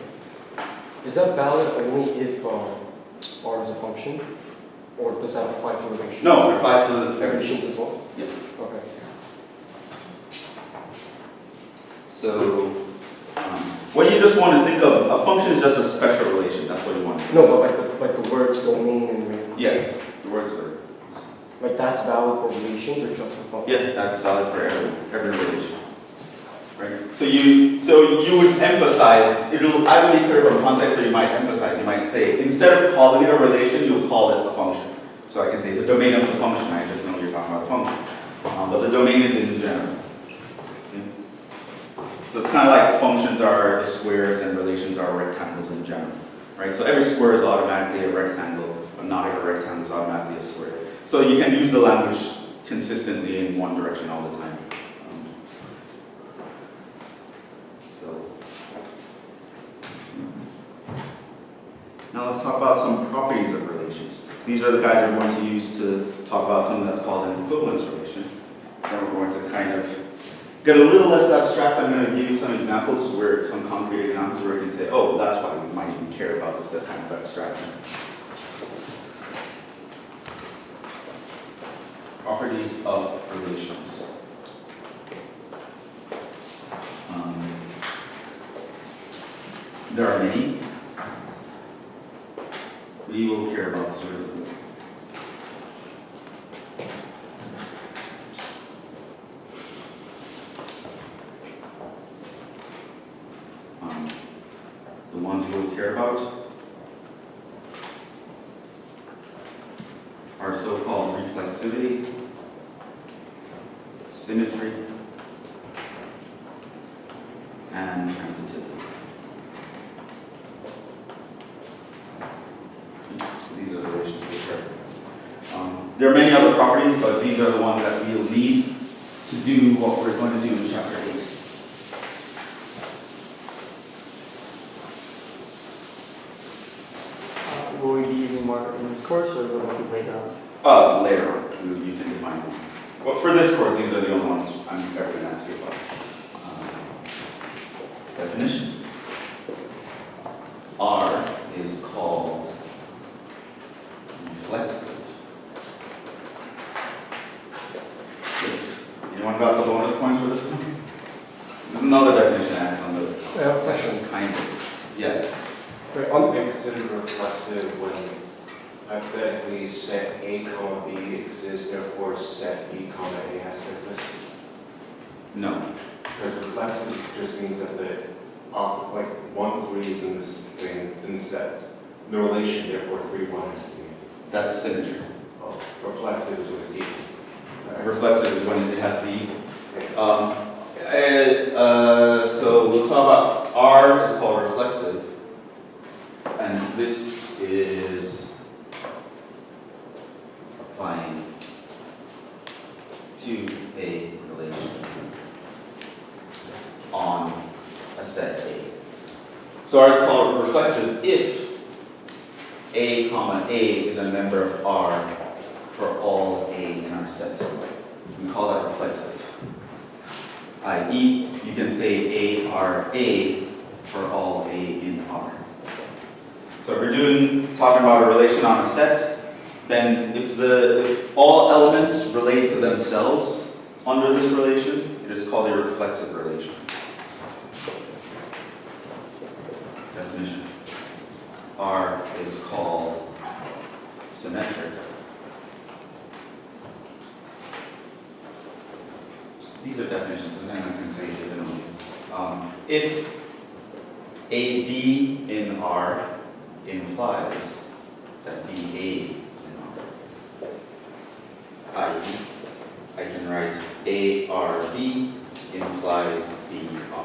is that valid only if R is a function? Or does that apply to relations? No, it applies to everything. Relations as well? Yeah. Okay. So, what you just want to think of, a function is just a special relation. That's what you want to think. No, but like the words domain and range. Yeah, the words are. Like that's valid for relations or just for functions? Yeah, that's valid for every relation. Right? So you would emphasize, it'll either be clear from context or you might emphasize, you might say, instead of calling it a relation, you'll call it a function. So I can say the domain of the function, I just know you're talking about a function. But the domain is in general. Okay? So it's kind of like functions are the squares and relations are rectangles in general. Right? So every square is automatically a rectangle, but not every rectangle is automatically a square. So you can use the language consistently in one direction all the time. Now let's talk about some properties of relations. These are the guys we're going to use to talk about something that's called an equivalence relation. Then we're going to kind of get a little less abstract. I'm going to give you some examples, some concrete examples where you can say, oh, that's why we might even care about this kind of abstraction. Properties of relations. There are many. We will care about 3 of them. The ones we will care about are so-called reflexivity, symmetry, and transitivity. So these are the relations we care about. There are many other properties, but these are the ones that we'll need to do what we're going to do in chapter 8. Will we be using more in this course, or will it be later on? Later on, you can define them. Well, for this course, these are the only ones I'm ever going to ask you about. Definition. R is called reflexive. Anyone got the bonus points for this one? There's another definition asked on the. I have a question. Kind of. Yeah. Right, Are they considered reflexive when hypothetically set A, comma B exists, therefore set B, comma A has to exist? No. Because reflexive just means that the like 1, 3 is in this thing, in the set. The relation, therefore 3, 1 has to be. That's symmetry. Oh, reflexive is when it's equal. Reflexive is when it has to be equal. So we'll talk about R is called reflexive, and this is applying to a relation on a set A. So R is called reflexive if A, comma A is a member of R for all A in our set. We call that reflexive. I.e., you can say A R A for all A in R. So if we're talking about a relation on a set, then if all elements relate to themselves under this relation, it is called a reflexive relation. Definition. R is called symmetric. These are definitions, sometimes I can say differently. If AB in R implies that BA is in R, i.e., I can write ARB implies BRA.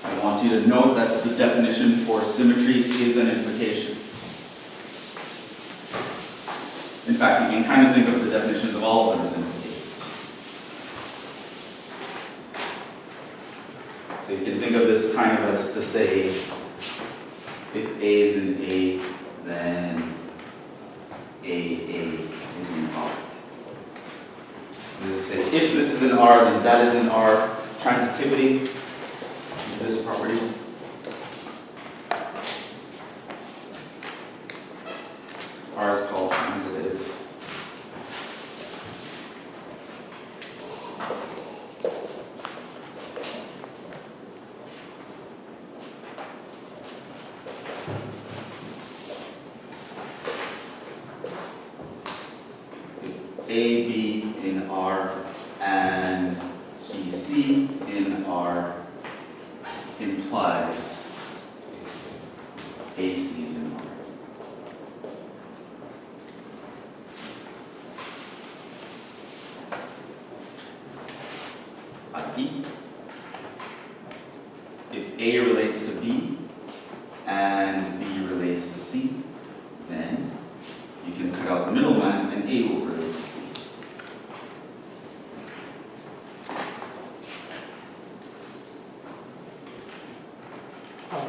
I want you to note that the definition for symmetry is an implication. In fact, you can kind of think of the definitions of all of them as implications. So you can think of this kind of as to say, if A is in A, then AA is in R. This is say, if this is in R, then that is in R. Transitivity is this property. A, B in R and B, C in R implies A, C is in R. I.e., if A relates to B and B relates to C, then you can cut out the middleman and A will relate to C.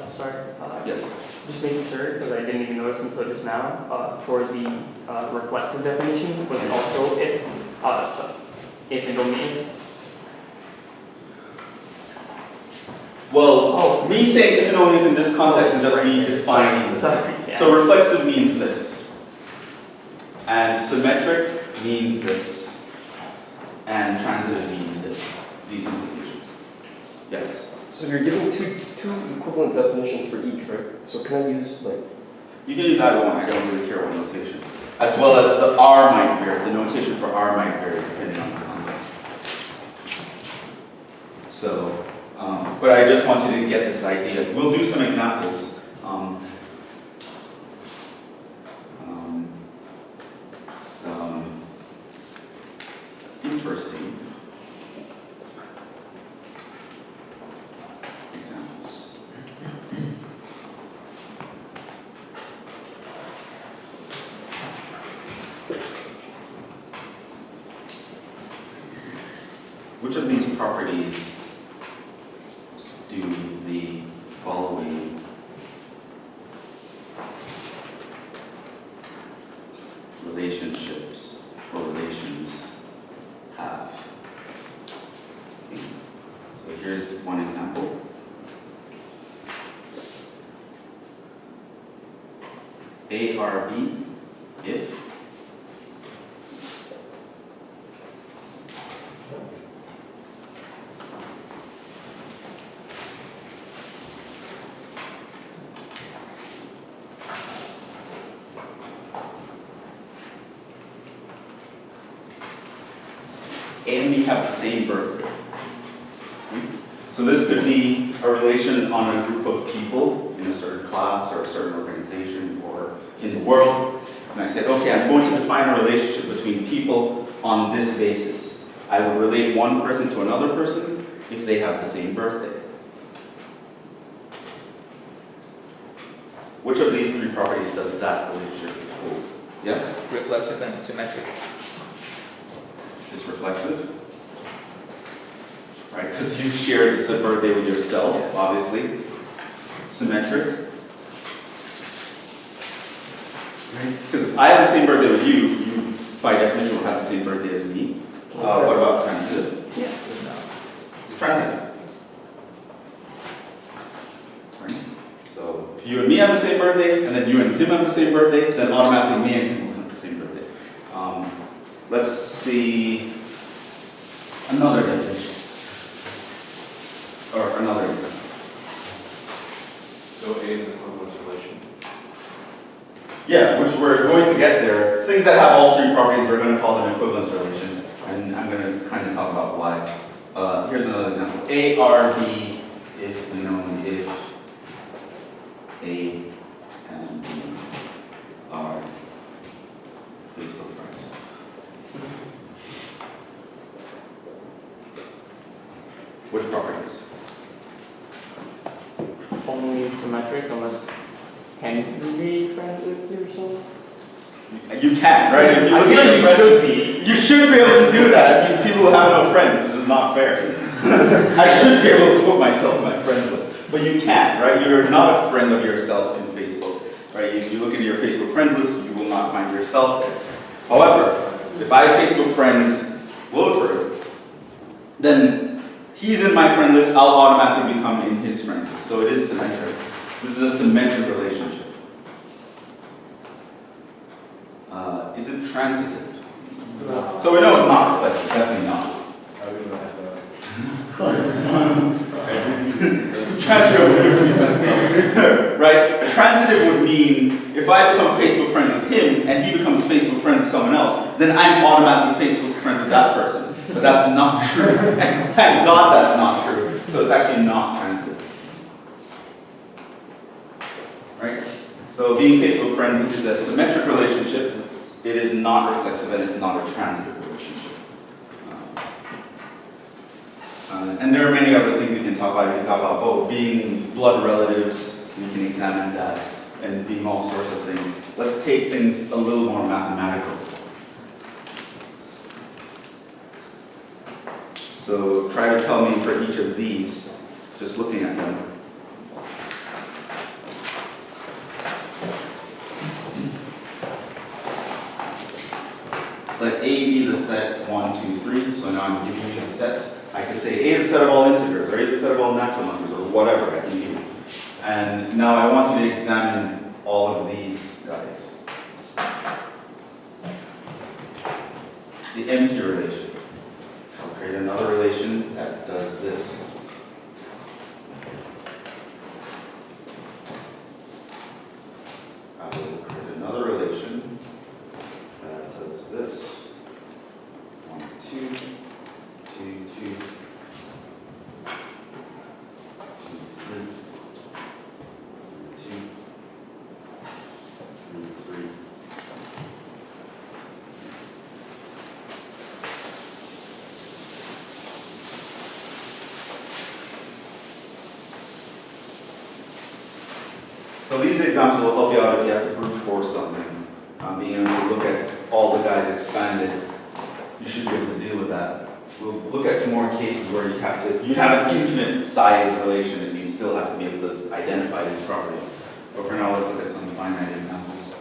Sorry. Yes. Just making sure, because I didn't even notice until just now, for the reflexive definition, was it also if, if and only if? Well, me saying if and only if in this context is just me defining the Sorry. Yeah. So reflexive means this, and symmetric means this, and transitive means this. These implications. Yeah. So you're giving two equivalent definitions for each, right? So can I use like, You can use either one. I don't really care what notation. As well as the R might vary. The notation for R might vary depending on the context. So, but I just want you to get this idea. We'll do some examples. Some interesting examples. Which of these properties do the following relationships or relations have? Okay. So here's one example. A, R, B, if A and B have the same birthday. So this could be a relation on a group of people in a certain class or a certain organization or in the world. And I said, okay, I'm going to define a relationship between people on this basis. I will relate one person to another person if they have the same birthday. Which of these three properties does that relationship hold? Yeah? Reflexive and symmetric. It's reflexive, right? Because you share the birthday with yourself, obviously. Symmetric, right? Because if I have the same birthday with you, you by definition will have the same birthday as me. What about transitive? Yes. No. It's transitive. Right? So if you and me have the same birthday, and then you and him have the same birthday, then automatically me and him will have the same birthday. Let's see another definition, or another example. So A is an equivalence relation. Yeah, which we're going to get there. Things that have all three properties, we're going to call them equivalence relations, and I'm going to kind of talk about why. Here's another example. A, R, B, if and only if A and B are Facebook friends. Which properties? Only symmetric unless can you be friends with yourself? You can, right? If you I look feel at like your you should friends, be. you should be able to do that. I mean, people who have no friends, it's just not fair. I should be able to put myself in my friends list, but you can't, right? You're not a friend of yourself in Facebook, right? If you look into your Facebook friends list, you will not find yourself there. However, if I Facebook friend Wilford, then he's in my friend list, I'll automatically become in his friends list. So it is symmetric. This is a symmetric relationship. Is it transitive? No. So we know it's not reflexive, definitely not. I would I become Facebook friends with him and he becomes Facebook friends with someone else, then I'm automatically Facebook friends with that person. But that's not true. And thank God that's not true. So it's actually not transitive. Right? So being Facebook friends is a symmetric relationship. It is not reflexive and it's not a transitive relationship. And there are many other things you can talk about. You can talk about being blood relatives. You can examine that, and being all sorts of things. Let's take things a little more mathematical. So try to tell me for each of these, just looking at them. Let A be the set 1, 2, 3. So now I'm giving you the set. I could say A is the set of all integers, or A is the set of all natural numbers, or whatever I can give you. And now I want you to examine all of these guys. The empty relation. I'll create another relation that does this. I will create another relation that does this. 1, 2, 2, 2, 2, 3, 2, 3. So these examples will help you out if you have to brute force something. Being able to look at all the guys expanded, you should be able to deal with that. We'll look at more cases where you have an infinite size relation and you still have to be able to identify these properties. But for now, let's look at some finite examples.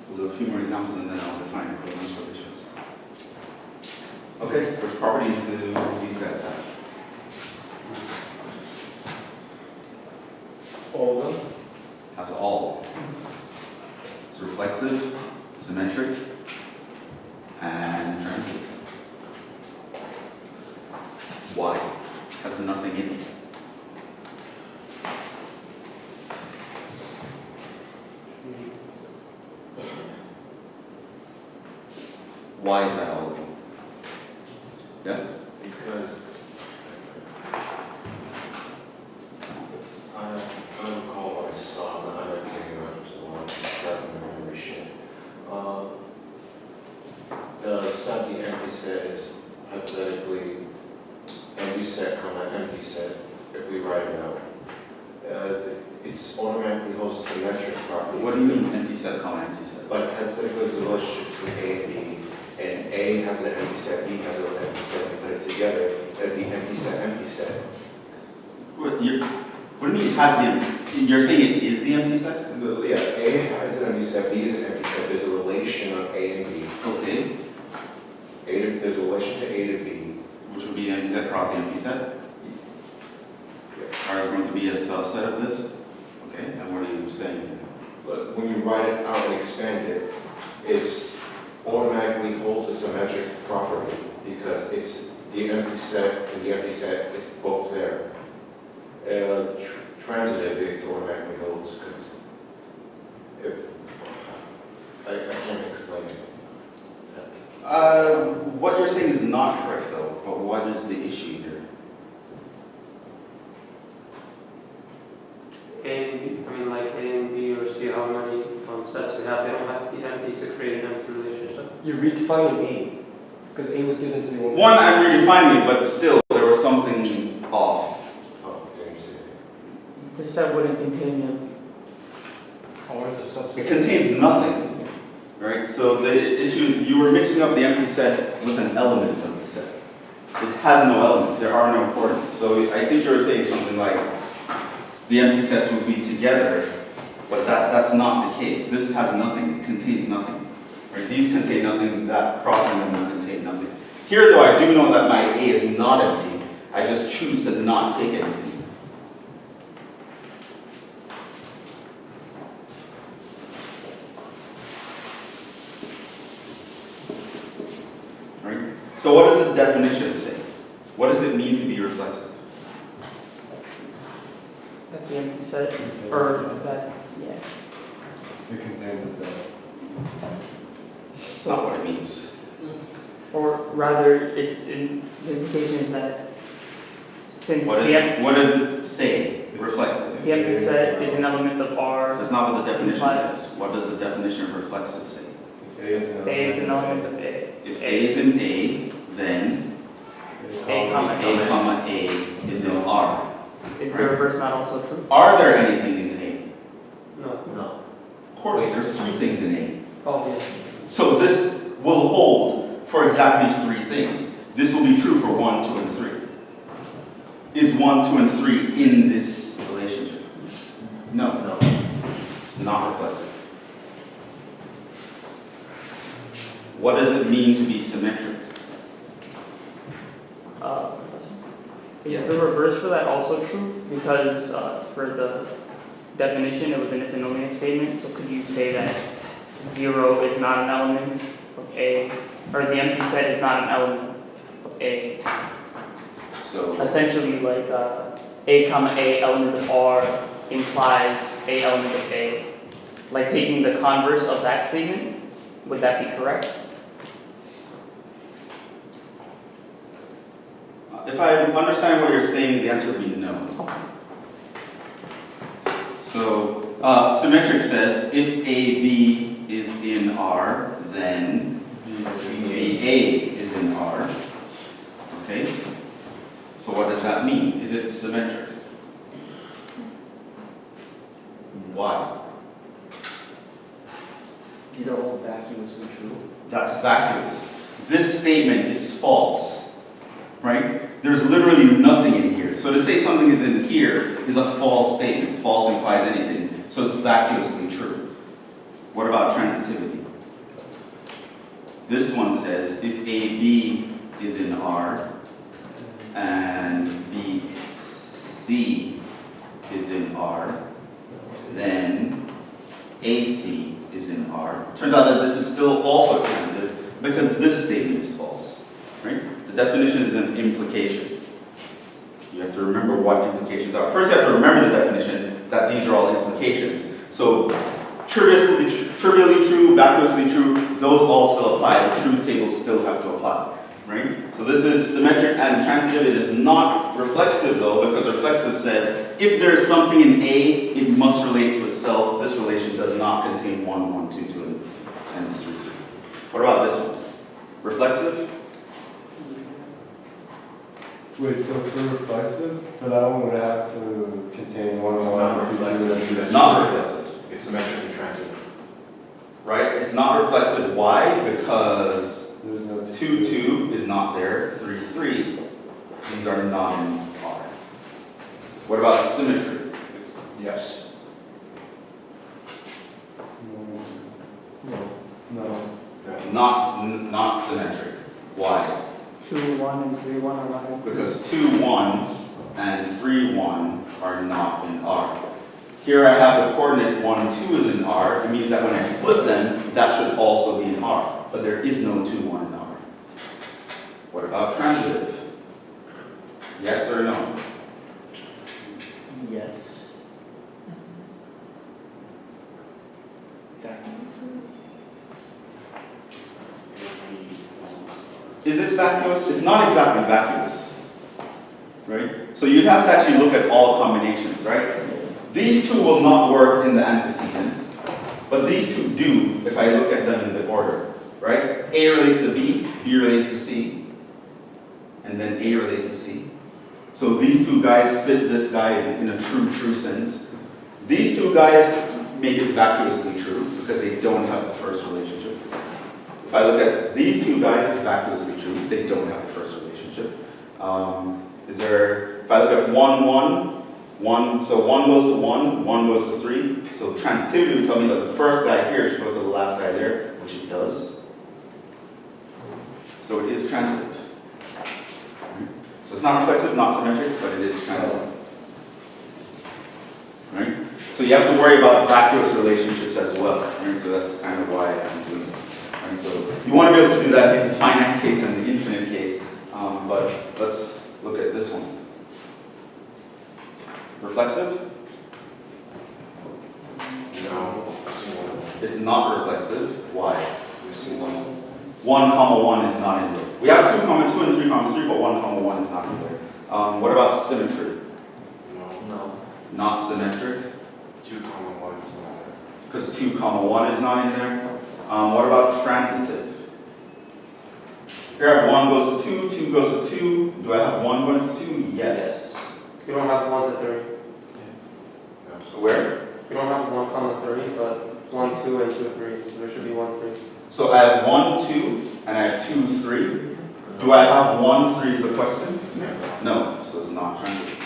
We'll do a few more examples and then I'll define equivalence relations. Okay, which properties do these guys have? All of them? Has all. It's reflexive, symmetric, and transitive. Why? Has nothing in it. Why is that all of them? Yeah? Because I don't recall what I saw, but I might be getting around to one. That memory shit. The set, the empty set is hypothetically empty set, empty set, if we write it out. It's automatically holds a symmetric property. What do you mean empty set, empty set? Like hypothetically, there's a relationship between A and B, and A has an empty set, B has an empty set, and put it together, that'd be empty set. What do you mean it has the, you're saying it is the empty set? Yeah, A has an empty set, B is an empty set, there's a relation of A and B. Okay. There's a relation to A to B. Which would be the empty set cross the empty set? R is going to be a subset of this. Okay, and what are you saying? but when you write it out and expand it, it's automatically holds a symmetric property because it's the empty set and the empty set is both there. Transitive, it automatically holds because if I can't explain it. What you're saying is not correct though, but what is the issue here? Like A and B or C, how many sets we have, they don't have to be empty to create an empty relationship. You're redefining A, because A was given to the one. One, I'm redefining it, but still, there was something off. Oh, there you see it. The set wouldn't contain them. Or is a subset? It contains nothing, right? So the issue is you were mixing up the empty set with an element of the set. It has no elements, there are no coordinates. So I think you were saying something like the empty sets would be together, but that's not the case. This has nothing, it contains nothing. Right? These contain nothing, that crossing them will contain nothing. Here though, I do know that my A is not empty. I just choose to not take anything. Right? So what does the definition say? What does it mean to be reflexive? That the empty set, or that, yeah. It contains a set. It's not what it means. Or rather, it's the implication is that since What does it say? Reflexive. the empty set is an element of R, That's not what the definition Implies- says. What does the definition of reflexive say? If A is an A is an element of A. If A is in A, then A comma A comma A is in R. Is the reverse not also true? Are there anything in A? No. Of course, there's 3 things in A. Oh, yeah. So this will hold for exactly 3 things. This will be true for 1, 2, and 3. Is 1, 2, and 3 in this relationship? No. It's not reflexive. What does it mean to be symmetric? Is the reverse for that also true? Because for the definition, it was an if and only if statement. So could you say that 0 is not an element of A, or the empty set is not an element of A? So Essentially, like A comma A element of R implies A element of A. Like taking the converse of that statement, would that be correct? if I understand what you're saying, the answer would be no. So symmetric says if AB is in R, then BA is in R. Okay? So what does that mean? Is it symmetric? Why? These are all vacuously true. That's vacuous. This statement is false, right? There's literally nothing in here. So to say something is in here is a false statement. False implies anything, so it's vacuously true. What about transitivity? This one says if AB is in R and BC is in R, then AC is in R. Turns out that this is still also transitive because this statement is false, right? The definition is an implication. You have to remember what implications are. First, you have to remember the definition that these are all implications. So, trivially true, vacuously true, those all still apply. The truth tables still have to apply, right? So this is symmetric and transitive. It is not reflexive though, because reflexive says if there is something in A, it must relate to itself. This relation does not contain 1, 1, 2, 2, and 3, 3. What about this one? Reflexive? Wait, so for reflexive, for that one would have to contain 1, It's 1, not 2, 2, reflexive. It's not reflexive, It's symmetric and transitive. right? It's not reflexive. Why? Because There's no 2, 2 is not there. 3, 3. These are not in R. So what about symmetry? Yes. No. Not symmetric. Why? 2, 1, and 3, 1 are not. Because 2, 1 and 3, 1 are not in R. Here I have the coordinate 1, 2 is in R. It means that when I flip them, that should also be in R. But there is no 2, 1 in R. What about transitive? Yes or no? Yes. Vacuous? Is it vacuous? It's not exactly vacuous, right? So you'd have to actually look at all combinations, right? These two will not work in the antecedent, but these two do if I look at them in the order, right? A relates to B, B relates to C, and then A relates to C. So these two guys fit this guy in a true sense. These two guys make it vacuously true because they don't have the first relationship. If I look at these two guys, it's vacuously true. They don't have the first relationship. If I look at 1, 1, 1, so 1 goes to 1, 1 goes to 3. So transitivity would tell me that the first guy here should go to the last guy there, which it does. So it is transitive. So it's not reflexive, not symmetric, but it is transitive. Right? So you have to worry about vacuous relationships as well. Right? So that's kind of why I'm doing this. Right? So you want to be able to do that in the finite case and the infinite case, but let's look at this one. Reflexive? No. It's not reflexive. Why? We see one. 1, 1 is not in there. We have 2, 2 and 3, 3, but 1, 1 is not in there. What about symmetry? No. Not symmetric? 2, 1 is not there. Because 2, 1 is not in there. What about transitive? Here I have 1 goes to 2, 2 goes to 2. Do I have 1 going to 2? Yes. You don't have 1 to 3. Where? You don't have 1, 3, but 1, 2, and 2, 3. So there should be 1, 3. So I have 1, 2, and I have 2, 3. Do I have 1, 3 is the question? No, so it's not transitive.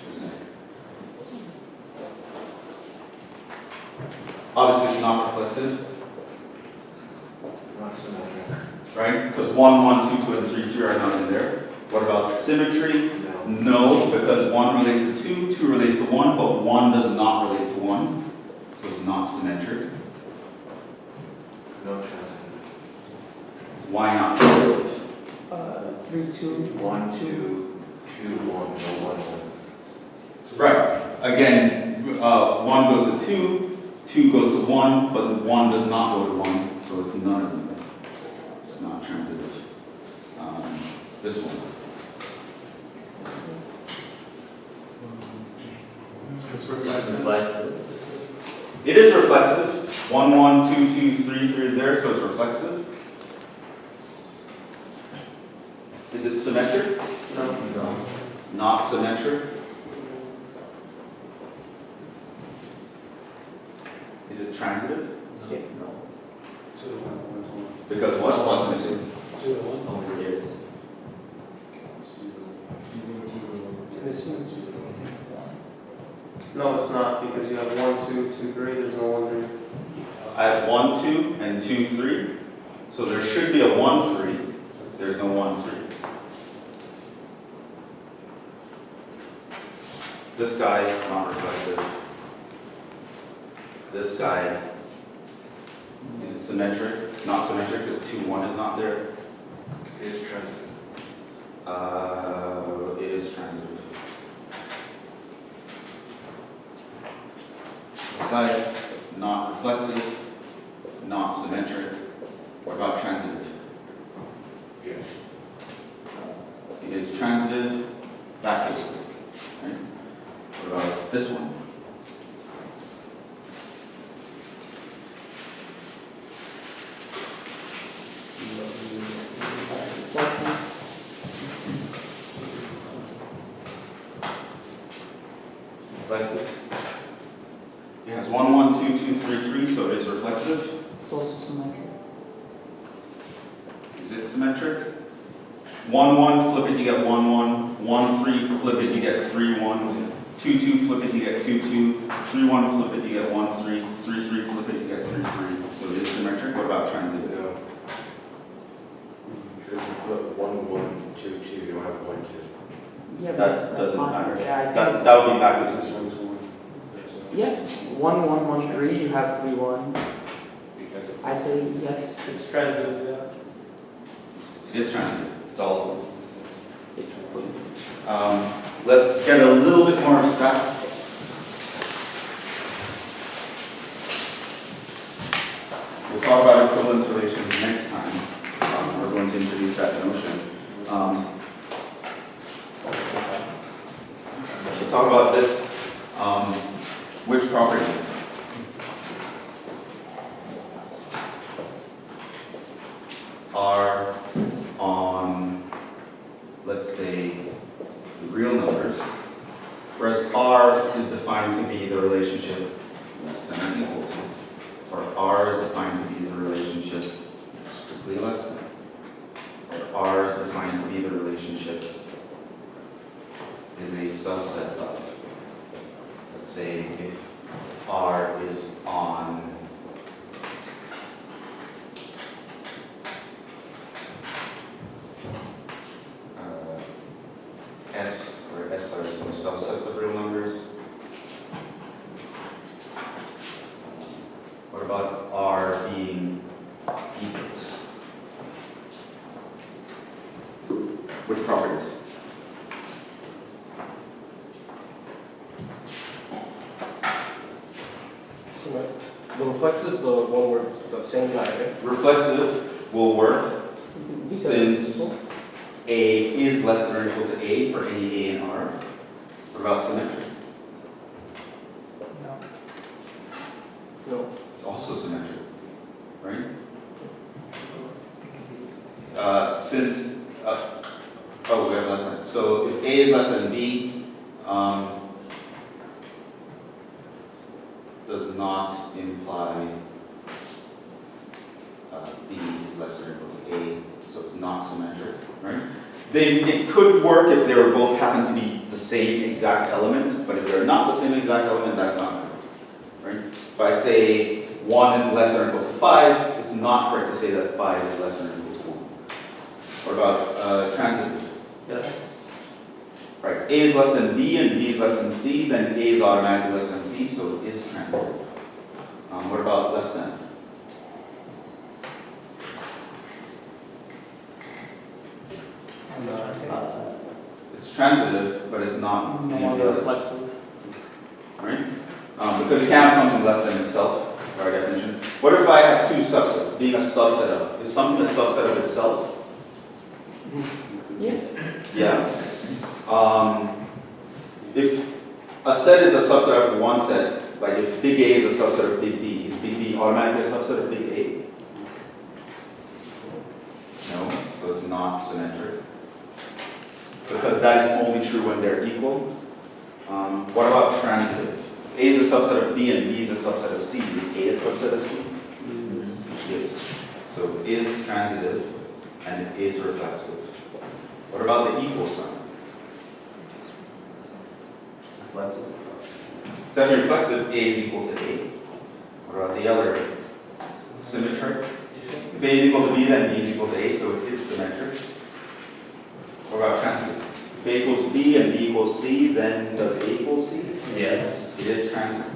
Isn't it? Obviously it's not reflexive, Not symmetric. right? Because 1, 1, 2, 2, and 3, 3 are not in there. What about symmetry? No. No, because 1 relates to 2, 2 relates to 1, but 1 does not relate to 1. So it's not symmetric. No transitive. Why not transitive? 3, 2, 1, 2, 2, 1, no 1, 1. Right. Again, 1 goes to 2, 2 goes to 1, but 1 does not go to 1, so it's none of them. It's not transitive. This one. It's reflexive. It is reflexive. 1, 1, 2, 2, 3, 3 is there, so it's reflexive. Is it symmetric? No. Not symmetric. Is it transitive? No. Because what? What's missing? It's missing. No, it's not, because you have 1, 2, 2, 3. There's no 1, 3. I have 1, 2, and 2, 3. So there should be a 1, 3. There's no 1, 3. This guy, not reflexive. This guy, is it symmetric? Not symmetric because 2, 1 is not there. It is transitive. It is transitive. This guy, not reflexive, not symmetric. What about transitive? Yes. It is transitive, vacuously. Right? What about this one? Reflexive. It has 1, 1, 2, 2, 3, 3, so it is reflexive. It's also symmetric. Is it symmetric? 1, 1, flip it, you get 1, 1. 1, 3, flip it, you get 3, 1. 2, 2, flip it, you get 2, 2. 3, 1, flip it, you get 1, 3. 3, 3, flip it, you get 3, 3. So it is symmetric. What about transitive? No. Because you put 1, 1, 2, 2, you don't have 1, 2. Yeah, That doesn't fine. matter. Yeah, I think That would be backwards. yeah, 1, 1, 1, 3, you have 3, 1. Because of I'd say yes. It's transitive, yeah. It's transitive. It's all. Let's get a little bit more abstract. We'll talk about equivalence relations next time. We're going to introduce that notion. We'll talk about this. Which properties? Are on, let's say, real numbers, whereas R is defined to be the relationship less than or equal to, or R is defined to be the relationship strictly less than, or R is defined to be the relationship is a subset of. Let's say if R is on S, where S are some subsets of real numbers. What about R being equals? Which properties? So the reflexive is the one where it's the same guy, right? Reflexive will work since A is less than or equal to A for any A in R. What about symmetry? No. It's also symmetric, right? Since, oh, we have less than. So if A is less than B, does not imply B is less than or equal to A, so it's not symmetric, right? It could work if they were both happen to be the same exact element, but if they're not the same exact element, that's not correct, right? If I say 1 is less than or equal to 5, it's not correct to say that 5 is less than or equal to 1. What about transitive? Yes. Right, A is less than B and B is less than C, then A is automatically less than C, so it is transitive. What about less than? It's transitive, but it's not No any of longer the others, reflexive. right? Because you can't have something less than itself, by definition. What if I have two subsets, being a subset of? Is something a subset of itself? Yes. Yeah. If a set is a subset of one set, like if big A is a subset of big B, is big B automatically a subset of big A? No, so it's not symmetric. Because that is only true when they're equal. What about transitive? A is a subset of B and B is a subset of C. Is A a subset of C? Yes. So it is transitive and it is reflexive. What about the equal sign? reflexive. So if reflexive, A is equal to A. What about the other? Symmetric? If A is equal to B, then B is equal to A, so it is symmetric. What about transitive? If A equals B and B equals C, then does A equal C? Yes. It is transitive.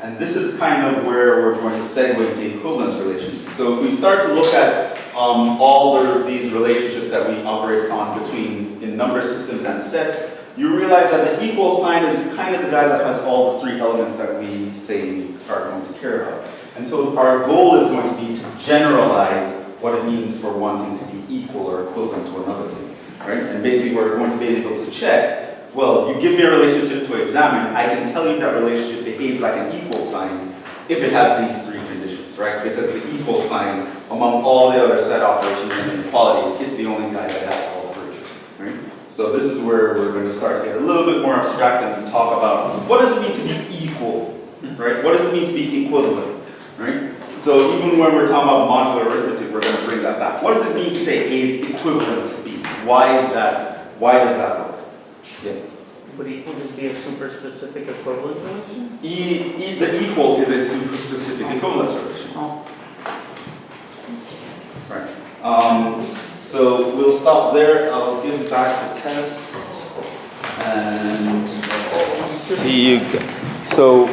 And this is kind of where we're going to segue into equivalence relations. So if we start to look at all these relationships that we operate on between in number systems and sets, you realize that the equal sign is kind of the guy that has all the three elements that we say we are going to care about. And so our goal is going to be to generalize what it means for one thing to be equal or equivalent to another thing, right? And basically we're going to be able to check, well, you give me a relationship to examine, I can tell you that relationship behaves like an equal sign if it has these three conditions, right? Because the equal sign among all the other set operations and inequalities, it's the only guy that has all three, right? So this is where we're going to start to get a little bit more abstract and talk about what does it mean to be equal, right? What does it mean to be equivalent, right? So even when we're talking about modular arithmetic, we're going to bring that back. What does it mean to say A is equivalent to B? Why is that? Why does that work? Yeah. Would equal just be a super specific equivalence relation? The equal is a super specific equivalence relation. Oh. Right. So we'll stop there. I'll give back the test. and see you. So